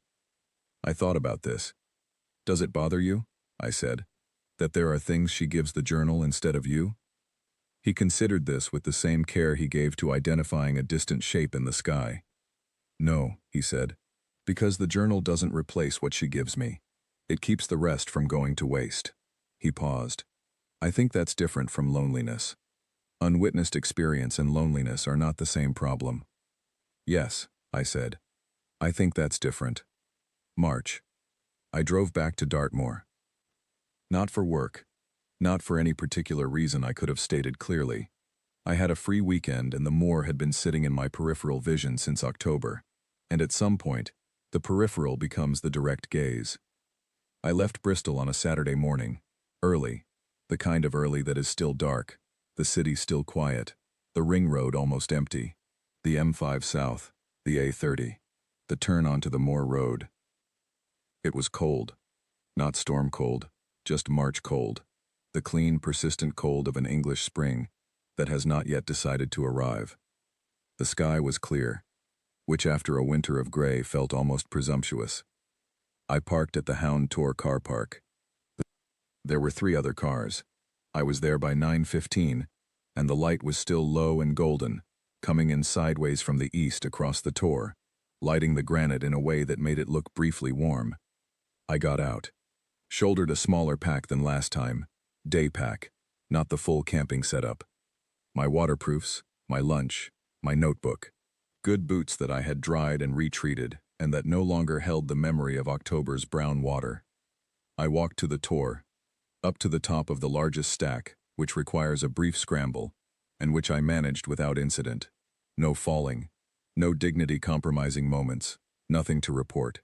I thought about this. Does it bother you? I said. That there are things she gives the journal instead of you? He considered this with the same care he gave to identifying a distant shape in the sky. No, he said, because the journal doesn't replace what she gives me. It keeps the rest from going to waste. He paused. I think that's different from loneliness. Unwitnessed experience and loneliness are not the same problem. Yes, I said. I think that's different. March. I drove back to Dartmoor. Not for work. Not for any particular reason I could have stated clearly. I had a free weekend and the moor had been sitting in my peripheral vision since October, and at some point, the peripheral becomes the direct gaze. I left Bristol on a Saturday morning, early, the kind of early that is still dark, the city still quiet, the ring road almost empty, the M5 South, the A30, the turn onto the moor road. It was cold, not storm cold, just March cold, the clean, persistent cold of an English spring that has not yet decided to arrive. The sky was clear, which after a winter of gray felt almost presumptuous. I parked at the Hound Tor car park. There were 3 other cars. I was there by 9:15, and the light was still low and golden, coming in sideways from the east across the Tor, lighting the granite in a way that made it look briefly warm. I got out. Shouldered a smaller pack than last time, day pack, not the full camping setup. My waterproofs, my lunch, my notebook. Good boots that I had dried and retreated and that no longer held the memory of October's brown water. I walked to the Tor, up to the top of the largest stack, which requires a brief scramble, and which I managed without incident. No falling, no dignity-compromising moments, nothing to report.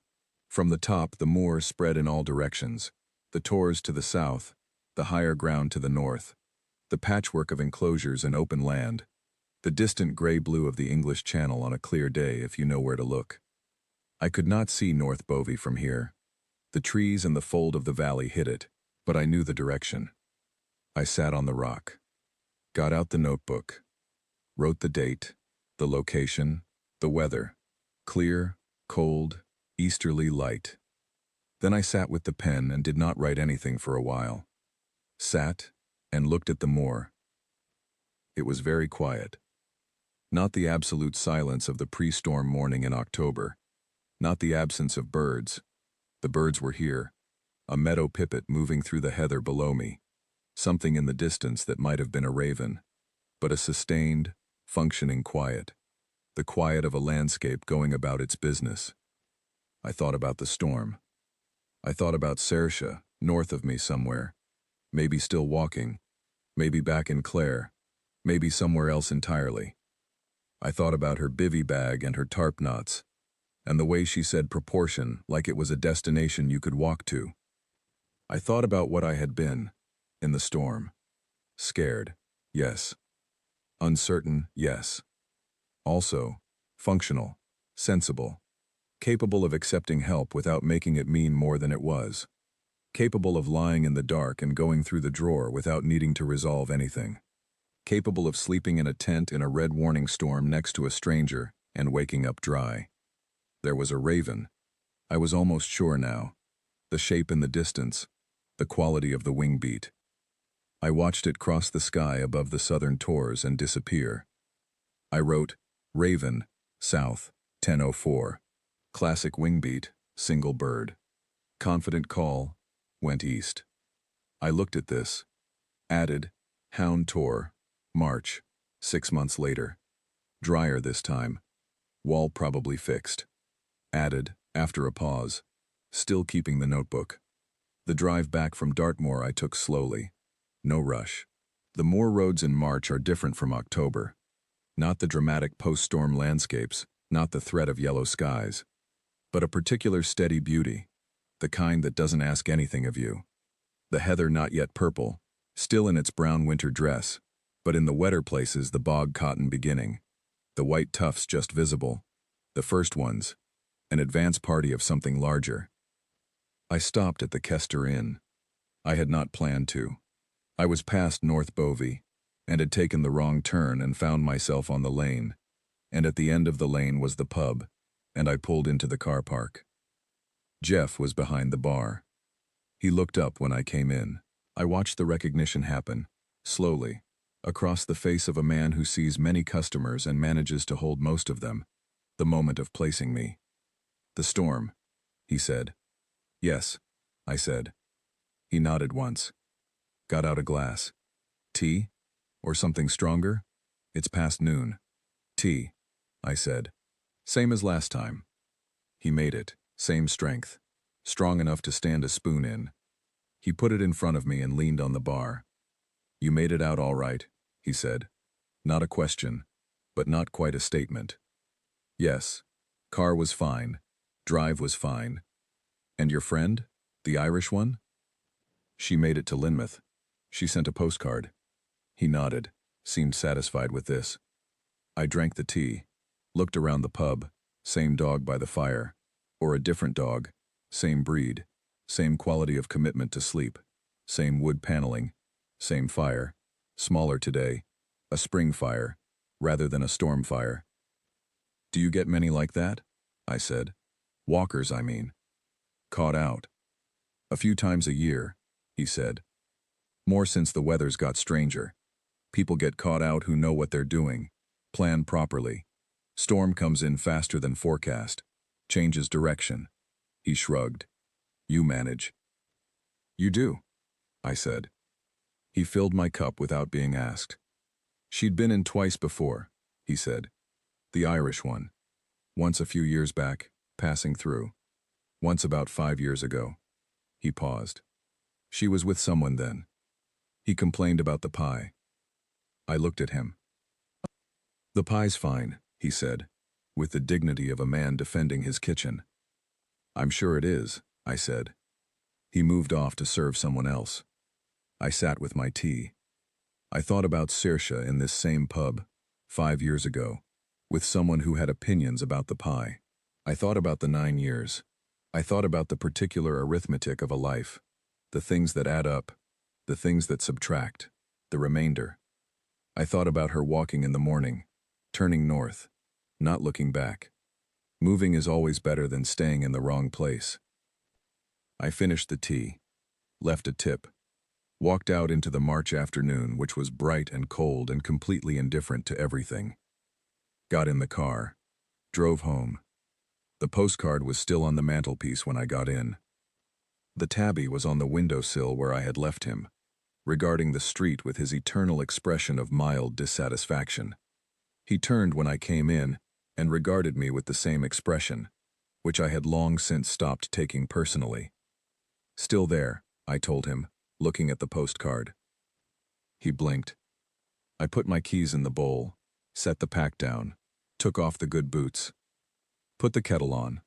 From the top, the moor spread in all directions, the tors to the south, the higher ground to the north, the patchwork of enclosures and open land, the distant gray-blue of the English Channel on a clear day if you know where to look. I could not see North Bovey from here. The trees and the fold of the valley hid it, but I knew the direction. I sat on the rock, got out the notebook, wrote the date, the location, the weather, clear, cold, easterly light. Then I sat with the pen and did not write anything for a while. Sat and looked at the moor. It was very quiet. Not the absolute silence of the pre-storm morning in October. Not the absence of birds. The birds were here. A meadow pipit moving through the heather below me. Something in the distance that might have been a raven. But a sustained, functioning quiet. The quiet of a landscape going about its business. I thought about the storm. I thought about Saoirse, north of me somewhere. Maybe still walking. Maybe back in Clare. Maybe somewhere else entirely. I thought about her bivy bag and her tarp knots, and the way she said proportion like it was a destination you could walk to. I thought about what I had been, in the storm. Scared, yes. Uncertain, yes. Also, functional, sensible, capable of accepting help without making it mean more than it was. Capable of lying in the dark and going through the drawer without needing to resolve anything. Capable of sleeping in a tent in a red warning storm next to a stranger and waking up dry. There was a raven. I was almost sure now. The shape in the distance, the quality of the wing beat. I watched it cross the sky above the southern tors and disappear. I wrote, Raven, south, 10:04. Classic wing beat, single bird. Confident call, went east. I looked at this. Added, Hound Tor, March, 6 months later. Drier this time. Wall probably fixed. Added, after a pause, still keeping the notebook. The drive back from Dartmoor I took slowly. No rush. The moor roads in March are different from October. Not the dramatic post-storm landscapes, not the threat of yellow skies, but a particular steady beauty, the kind that doesn't ask anything of you. The heather not yet purple, still in its brown winter dress, but in the wetter places the bog cotton beginning, the white tufts just visible, the first ones, an advance party of something larger. I stopped at the Kester Inn. I had not planned to. I was past North Bovey, and had taken the wrong turn and found myself on the lane, and at the end of the lane was the pub, and I pulled into the car park. Jeff was behind the bar. He looked up when I came in. I watched the recognition happen, slowly, across the face of a man who sees many customers and manages to hold most of them, the moment of placing me. "The Storm," he said. "Yes," I said. He nodded once. Got out a glass. "Tea? Or something stronger? It's past noon." "Tea," I said. "Same as last time." He made it, same strength, strong enough to stand a spoon in. He put it in front of me and leaned on the bar. "You made it out all right," he said. Not a question, but not quite a statement. "Yes. Car was fine. Drive was fine. And your friend? The Irish one?" "She made it to Lynmouth. She sent a postcard." He nodded, seemed satisfied with this. I drank the tea, looked around the pub, same dog by the fire, or a different dog, same breed, same quality of commitment to sleep, same wood paneling, same fire, smaller today, a spring fire, rather than a storm fire. "Do you get many like that?" I said. "Walkers, I mean." "Caught out." "A few times a year," he said. "More since the weather's got stranger. People get caught out who know what they're doing, plan properly. Storm comes in faster than forecast, changes direction." He shrugged. "You manage." "You do," I said. He filled my cup without being asked. "She'd been in twice before," he said. "The Irish one. Once a few years back, passing through. Once about 5 years ago." He paused. "She was with someone then." He complained about the pie. I looked at him. "The pie's fine," he said, with the dignity of a man defending his kitchen. "I'm sure it is," I said. He moved off to serve someone else. I sat with my tea. I thought about Saoirse in this same pub, 5 years ago, with someone who had opinions about the pie. I thought about the 9 years. I thought about the particular arithmetic of a life, the things that add up, the things that subtract, the remainder. I thought about her walking in the morning, turning north, not looking back. Moving is always better than staying in the wrong place. I finished the tea, left a tip, walked out into the March afternoon, which was bright and cold and completely indifferent to everything. Got in the car, drove home. The postcard was still on the mantelpiece when I got in. The tabby was on the windowsill where I had left him, regarding the street with his eternal expression of mild dissatisfaction. He turned when I came in and regarded me with the same expression, which I had long since stopped taking personally. "Still there," I told him, looking at the postcard. He blinked. I put my keys in the bowl, set the pack down, took off the good boots, put the kettle on,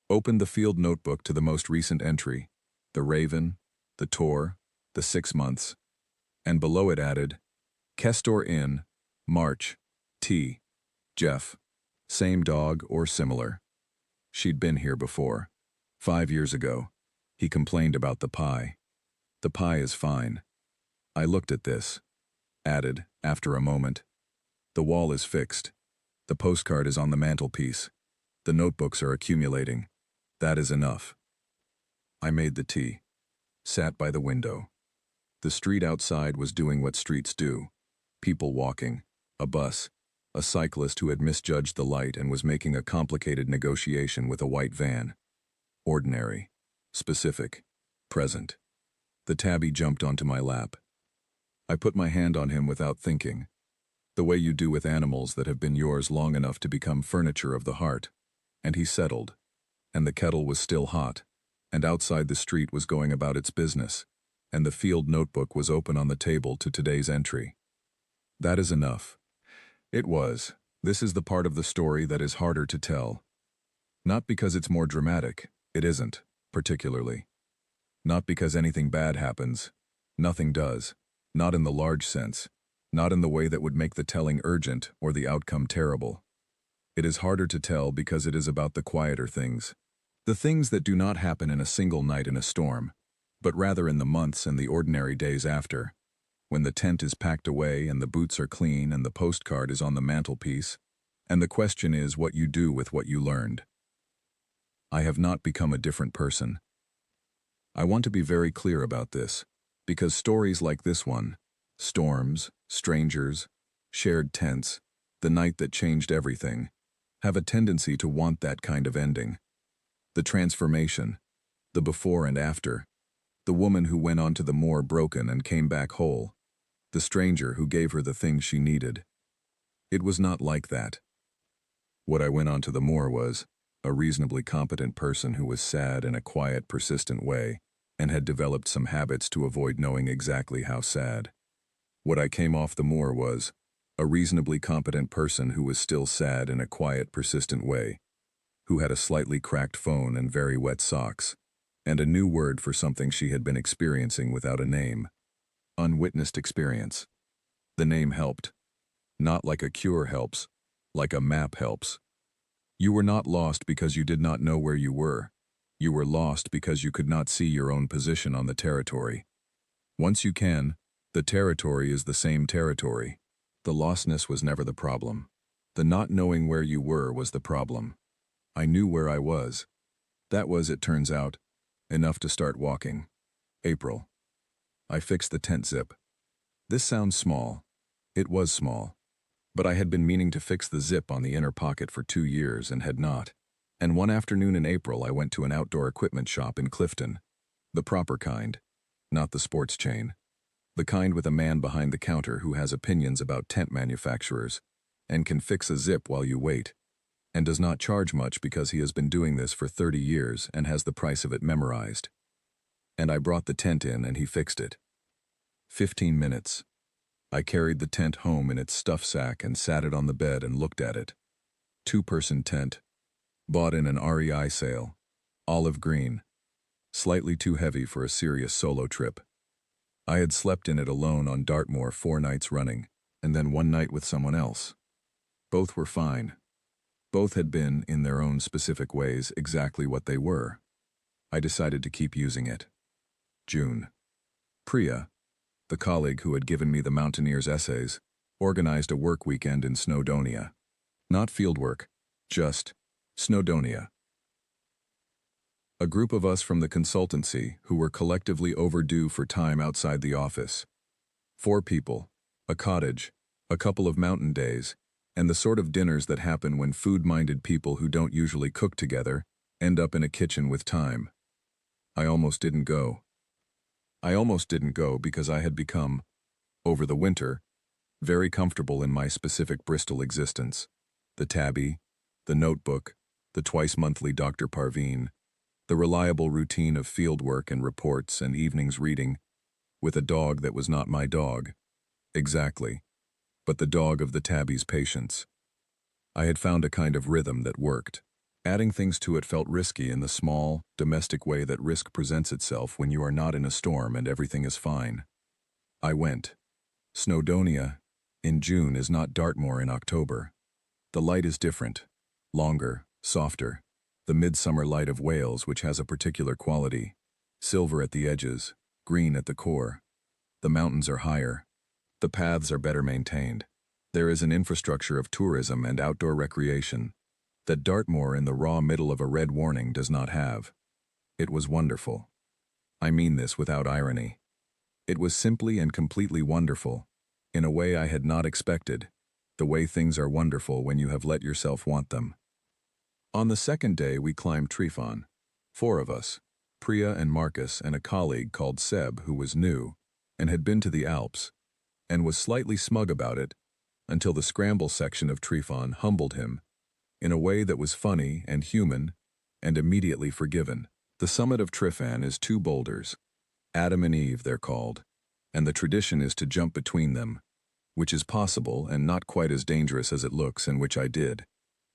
opened the field notebook to the most recent entry, the Raven, the Tor, the 6 months, and below it added, "Kester Inn, March, T. Jeff. Same dog or similar." She'd been here before. 5 years ago. He complained about the pie. "The pie is fine." I looked at this. Added, after a moment, "The wall is fixed. The postcard is on the mantelpiece. The notebooks are accumulating. That is enough." I made the tea. Sat by the window. The street outside was doing what streets do. People walking, a bus, a cyclist who had misjudged the light and was making a complicated negotiation with a white van. Ordinary, specific, present. The tabby jumped onto my lap. I put my hand on him without thinking, the way you do with animals that have been yours long enough to become furniture of the heart, and he settled, and the kettle was still hot, and outside the street was going about its business, and the field notebook was open on the table to today's entry. That is enough. It was. This is the part of the story that is harder to tell. Not because it's more dramatic, it isn't, particularly. Not because anything bad happens. Nothing does. Not in the large sense. Not in the way that would make the telling urgent or the outcome terrible. It is harder to tell because it is about the quieter things. The things that do not happen in a single night in a storm, but rather in the months and the ordinary days after. When the tent is packed away and the boots are clean and the postcard is on the mantelpiece, and the question is what you do with what you learned. I have not become a different person. I want to be very clear about this, because stories like this one, storms, strangers, shared tents, the night that changed everything, have a tendency to want that kind of ending. The transformation, the before and after, the woman who went onto the moor broken and came back whole, the stranger who gave her the things she needed. It was not like that. What I went onto the moor was a reasonably competent person who was sad in a quiet, persistent way and had developed some habits to avoid knowing exactly how sad. What I came off the moor was a reasonably competent person who was still sad in a quiet, persistent way, who had a slightly cracked phone and very wet socks, and a new word for something she had been experiencing without a name. Unwitnessed experience. The name helped. Not like a cure helps, like a map helps. You were not lost because you did not know where you were. You were lost because you could not see your own position on the territory. Once you can, the territory is the same territory. The lostness was never the problem. The not knowing where you were was the problem. I knew where I was. That was, it turns out, enough to start walking. April. I fixed the tent zip. This sounds small. It was small. But I had been meaning to fix the zip on the inner pocket for 2 years and had not. And one afternoon in April I went to an outdoor equipment shop in Clifton. The proper kind. Not the sports chain. The kind with a man behind the counter who has opinions about tent manufacturers and can fix a zip while you wait, and does not charge much because he has been doing this for 30 years and has the price of it memorized. And I brought the tent in and he fixed it. 15 minutes. I carried the tent home in its stuff sack and sat it on the bed and looked at it. 2-person tent. Bought in an REI sale. Olive green. Slightly too heavy for a serious solo trip. I had slept in it alone on Dartmoor 4 nights running, and then 1 night with someone else. Both were fine. Both had been, in their own specific ways, exactly what they were. I decided to keep using it. June. Priya, the colleague who had given me the Mountaineers essays, organized a work weekend in Snowdonia. Not fieldwork, just Snowdonia. A group of us from the consultancy who were collectively overdue for time outside the office. 4 people, a cottage, a couple of mountain days, and the sort of dinners that happen when food-minded people who don't usually cook together end up in a kitchen with time. I almost didn't go. I almost didn't go because I had become, over the winter, very comfortable in my specific Bristol existence. The tabby, the notebook, the twice-monthly Dr. Parveen, the reliable routine of fieldwork and reports and evenings reading, with a dog that was not my dog. Exactly. But the dog of the tabby's patience. I had found a kind of rhythm that worked. Adding things to it felt risky in the small, domestic way that risk presents itself when you are not in a storm and everything is fine. I went. Snowdonia, in June, is not Dartmoor in October. The light is different, longer, softer. The midsummer light of Wales, which has a particular quality. Silver at the edges, green at the core. The mountains are higher. The paths are better maintained. There is an infrastructure of tourism and outdoor recreation that Dartmoor in the raw middle of a red warning does not have. It was wonderful. I mean this without irony. It was simply and completely wonderful, in a way I had not expected, the way things are wonderful when you have let yourself want them. On the second day we climbed Trifon. 4 of us, Priya and Marcus and a colleague called Seb who was new and had been to the Alps and was slightly smug about it until the scramble section of Trifon humbled him in a way that was funny and human and immediately forgiven. The summit of Trifon is 2 boulders. Adam and Eve they're called, and the tradition is to jump between them, which is possible and not quite as dangerous as it looks, and which I did.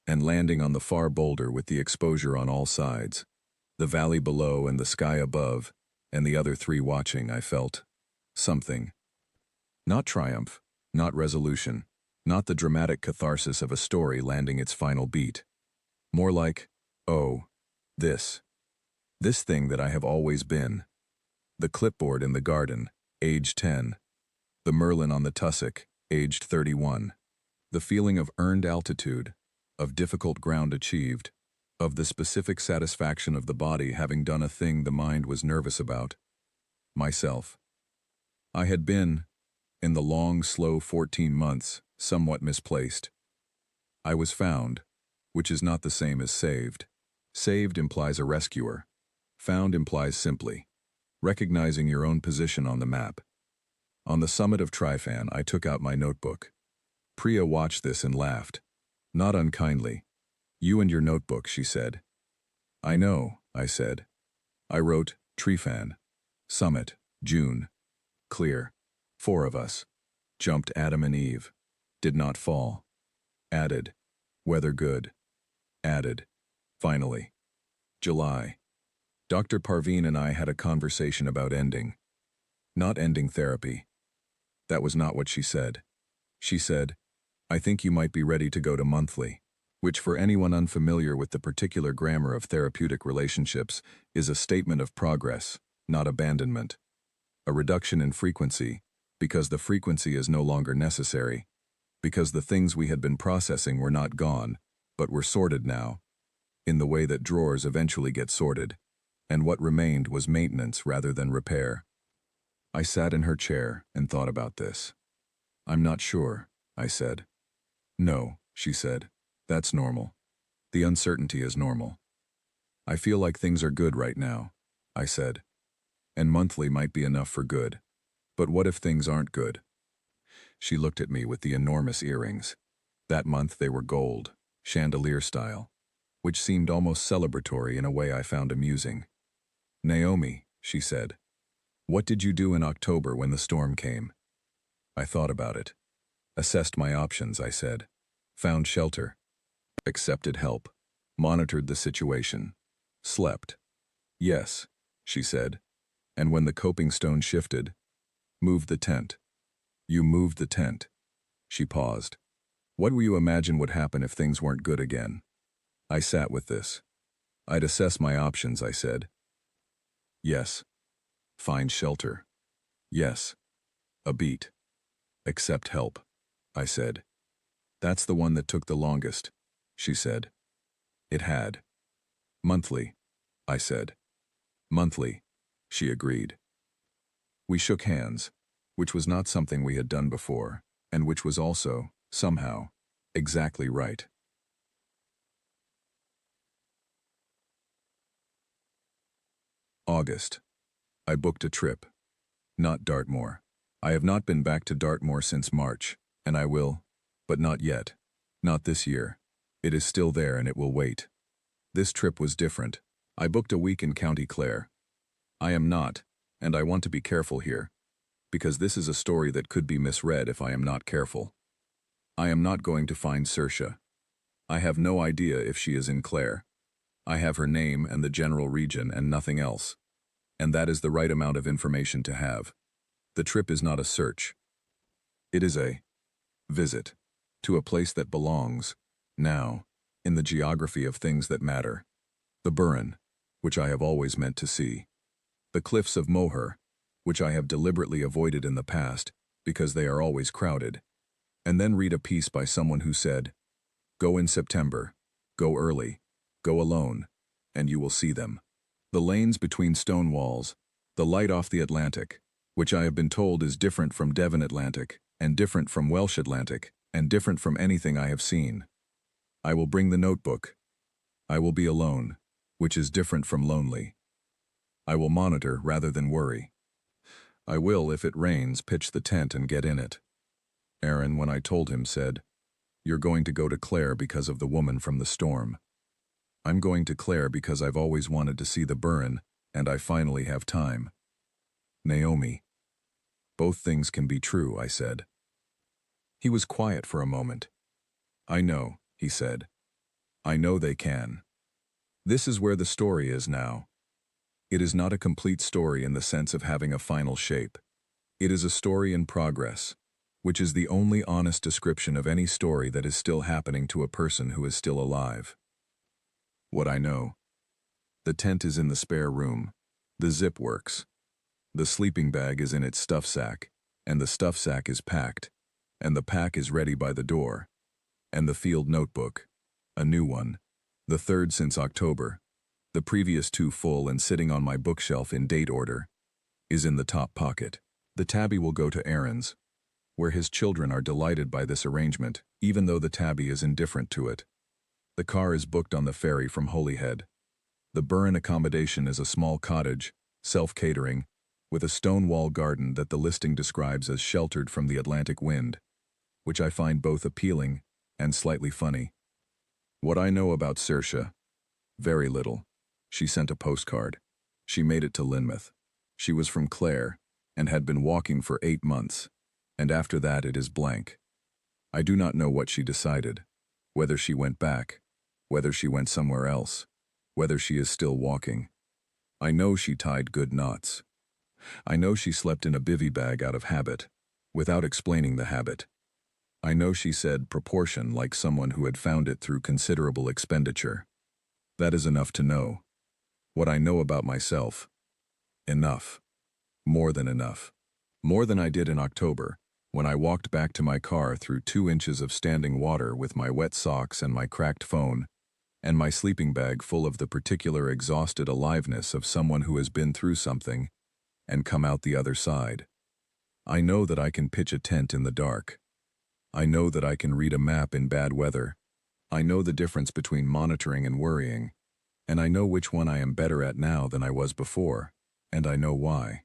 And landing on the far boulder with the exposure on all sides, the valley below and the sky above, and the other 3 watching, I felt something. Not triumph, not resolution, not the dramatic catharsis of a story landing its final beat. More like, oh, this. This thing that I have always been. The clipboard in the garden, age 10. The Merlin on the tussock, aged 31. The feeling of earned altitude, of difficult ground achieved, of the specific satisfaction of the body having done a thing the mind was nervous about. Myself. I had been, in the long, slow 14 months, somewhat misplaced. I was found, which is not the same as saved. Saved implies a rescuer. Found implies simply recognizing your own position on the map. On the summit of Trifan, I took out my notebook. Priya watched this and laughed. Not unkindly. You and your notebook, she said. I know, I said. I wrote, Trifan. Summit, June. Clear. 4 of us. Jumped Adam and Eve. Did not fall. Added. Weather good. Added. Finally. July. Dr. Parveen and I had a conversation about ending. Not ending therapy. That was not what she said. She said, I think you might be ready to go to monthly, which for anyone unfamiliar with the particular grammar of therapeutic relationships is a statement of progress, not abandonment. A reduction in frequency, because the frequency is no longer necessary, because the things we had been processing were not gone, but were sorted now, in the way that drawers eventually get sorted, and what remained was maintenance rather than repair. I sat in her chair and thought about this. I'm not sure, I said. No, she said. That's normal. The uncertainty is normal. I feel like things are good right now, I said. And monthly might be enough for good. But what if things aren't good? She looked at me with the enormous earrings. That month they were gold, chandelier style, which seemed almost celebratory in a way I found amusing. Naomi, she said, what did you do in October when the storm came? I thought about it. Assessed my options, I said. Found shelter. Accepted help. Monitored the situation. Slept. Yes, she said. And when the coping stone shifted, moved the tent. You moved the tent. She paused. What will you imagine would happen if things weren't good again? I sat with this. I'd assess my options, I said. Yes. Find shelter. Yes. A beat. Accept help, I said. That's the one that took the longest, she said. It had. Monthly, I said. Monthly, she agreed. We shook hands, which was not something we had done before, and which was also, somehow, exactly right. August. I booked a trip. Not Dartmoor. I have not been back to Dartmoor since March, and I will, but not yet. Not this year. It is still there and it will wait. This trip was different. I booked a week in County Clare. I am not, and I want to be careful here, because this is a story that could be misread if I am not careful. I am not going to find Saoirse. I have no idea if she is in Clare. I have her name and the general region and nothing else. And that is the right amount of information to have. The trip is not a search. It is a visit to a place that belongs, now, in the geography of things that matter. The Burren, which I have always meant to see. The cliffs of Moher, which I have deliberately avoided in the past because they are always crowded. And then read a piece by someone who said, go in September, go early, go alone, and you will see them. The lanes between stone walls, the light off the Atlantic, which I have been told is different from Devon Atlantic, and different from Welsh Atlantic, and different from anything I have seen. I will bring the notebook. I will be alone, which is different from lonely. I will monitor rather than worry. I will, if it rains, pitch the tent and get in it. Aaron, when I told him, said, you're going to go to Clare because of the woman from the storm. I'm going to Clare because I've always wanted to see the Burren, and I finally have time. Naomi. Both things can be true, I said. He was quiet for a moment. I know, he said. I know they can. This is where the story is now. It is not a complete story in the sense of having a final shape. It is a story in progress, which is the only honest description of any story that is still happening to a person who is still alive. What I know. The tent is in the spare room. The zip works. The sleeping bag is in its stuff sack, and the stuff sack is packed, and the pack is ready by the door. And the field notebook, a new one, the third since October, the previous two full and sitting on my bookshelf in date order, is in the top pocket. The tabby will go to Aaron's, where his children are delighted by this arrangement, even though the tabby is indifferent to it. The car is booked on the ferry from Holyhead. The Burren accommodation is a small cottage, self-catering, with a stone wall garden that the listing describes as sheltered from the Atlantic wind, which I find both appealing and slightly funny. What I know about Saoirse? Very little. She sent a postcard. She made it to Lynmouth. She was from Clare and had been walking for 8 months, and after that it is blank. I do not know what she decided, whether she went back, whether she went somewhere else, whether she is still walking. I know she tied good knots. I know she slept in a bivy bag out of habit, without explaining the habit. I know she said proportion like someone who had found it through considerable expenditure. That is enough to know. What I know about myself. Enough. More than enough. More than I did in October, when I walked back to my car through 2 inches of standing water with my wet socks and my cracked phone, and my sleeping bag full of the particular exhausted aliveness of someone who has been through something and come out the other side. I know that I can pitch a tent in the dark. I know that I can read a map in bad weather. I know the difference between monitoring and worrying, and I know which one I am better at now than I was before, and I know why.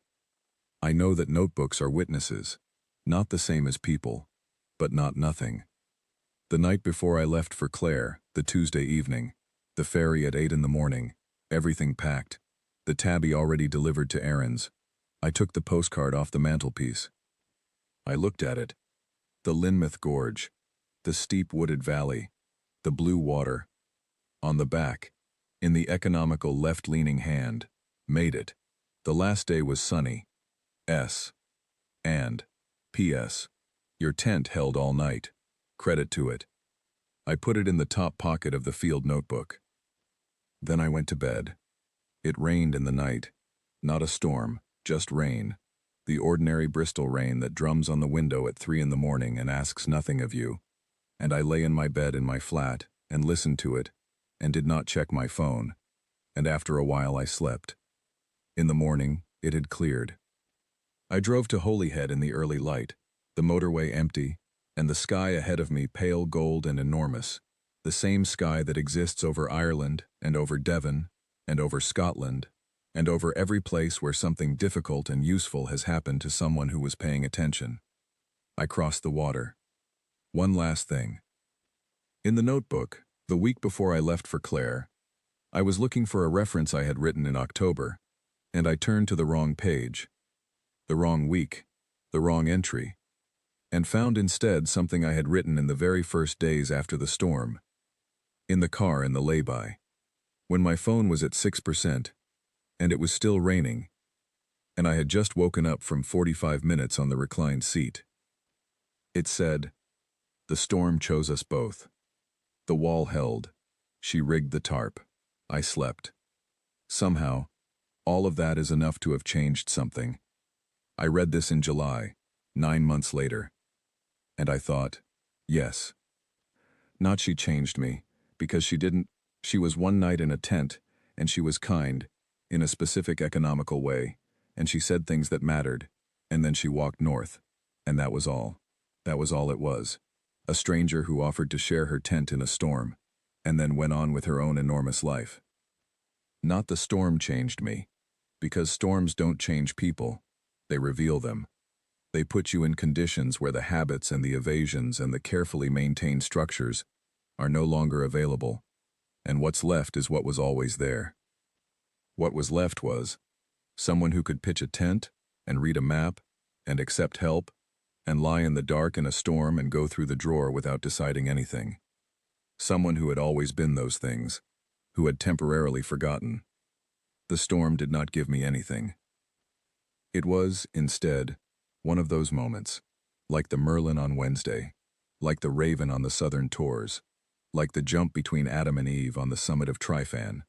I know that notebooks are witnesses, not the same as people, but not nothing. The night before I left for Clare, the Tuesday evening, the ferry at 8 in the morning, everything packed, the tabby already delivered to Aaron's, I took the postcard off the mantelpiece. I looked at it. The Lynmouth Gorge, the steep wooded valley, the blue water. On the back, in the economical left-leaning hand, made it. The last day was sunny. S. And P.S. Your tent held all night. Credit to it. I put it in the top pocket of the field notebook. Then I went to bed. It rained in the night. Not a storm, just rain. The ordinary Bristol rain that drums on the window at 3 in the morning and asks nothing of you. And I lay in my bed in my flat and listened to it and did not check my phone. And after a while I slept. In the morning, it had cleared. I drove to Holyhead in the early light, the motorway empty, and the sky ahead of me pale gold and enormous, the same sky that exists over Ireland and over Devon and over Scotland and over every place where something difficult and useful has happened to someone who was paying attention. I crossed the water. One last thing. In the notebook, the week before I left for Clare, I was looking for a reference I had written in October, and I turned to the wrong page, the wrong week, the wrong entry, and found instead something I had written in the very first days after the storm, in the car in the lay-by, when my phone was at 6%, and it was still raining, and I had just woken up from 45 minutes on the reclined seat. It said, "The storm chose us both. The wall held. She rigged the tarp. I slept." Somehow, all of that is enough to have changed something. I read this in July, 9 months later, and I thought, yes. Not she changed me, because she didn't. She was one night in a tent, and she was kind, in a specific economical way, and she said things that mattered, and then she walked north, and that was all. That was all it was. A stranger who offered to share her tent in a storm, and then went on with her own enormous life. Not the storm changed me, because storms don't change people. They reveal them. They put you in conditions where the habits and the evasions and the carefully maintained structures are no longer available, and what's left is what was always there. What was left was someone who could pitch a tent and read a map and accept help and lie in the dark in a storm and go through the drawer without deciding anything. Someone who had always been those things, who had temporarily forgotten. The storm did not give me anything. It was, instead, One of those moments, like the Merlin on Wednesday, like the Raven on the Southern Tors, like the jump between Adam and Eve on the summit of Trifan,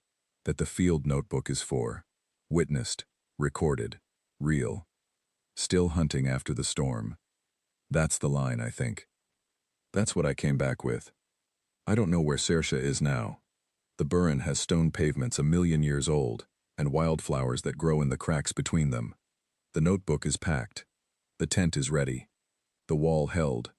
that the field notebook is for. Witnessed, recorded, real. Still hunting after the storm. That's the line, I think. That's what I came back with. I don't know where Saoirse is now. The Burren has stone pavements 1,000,000 years old, and wildflowers that grow in the cracks between them. The notebook is packed. The tent is ready. The wall held.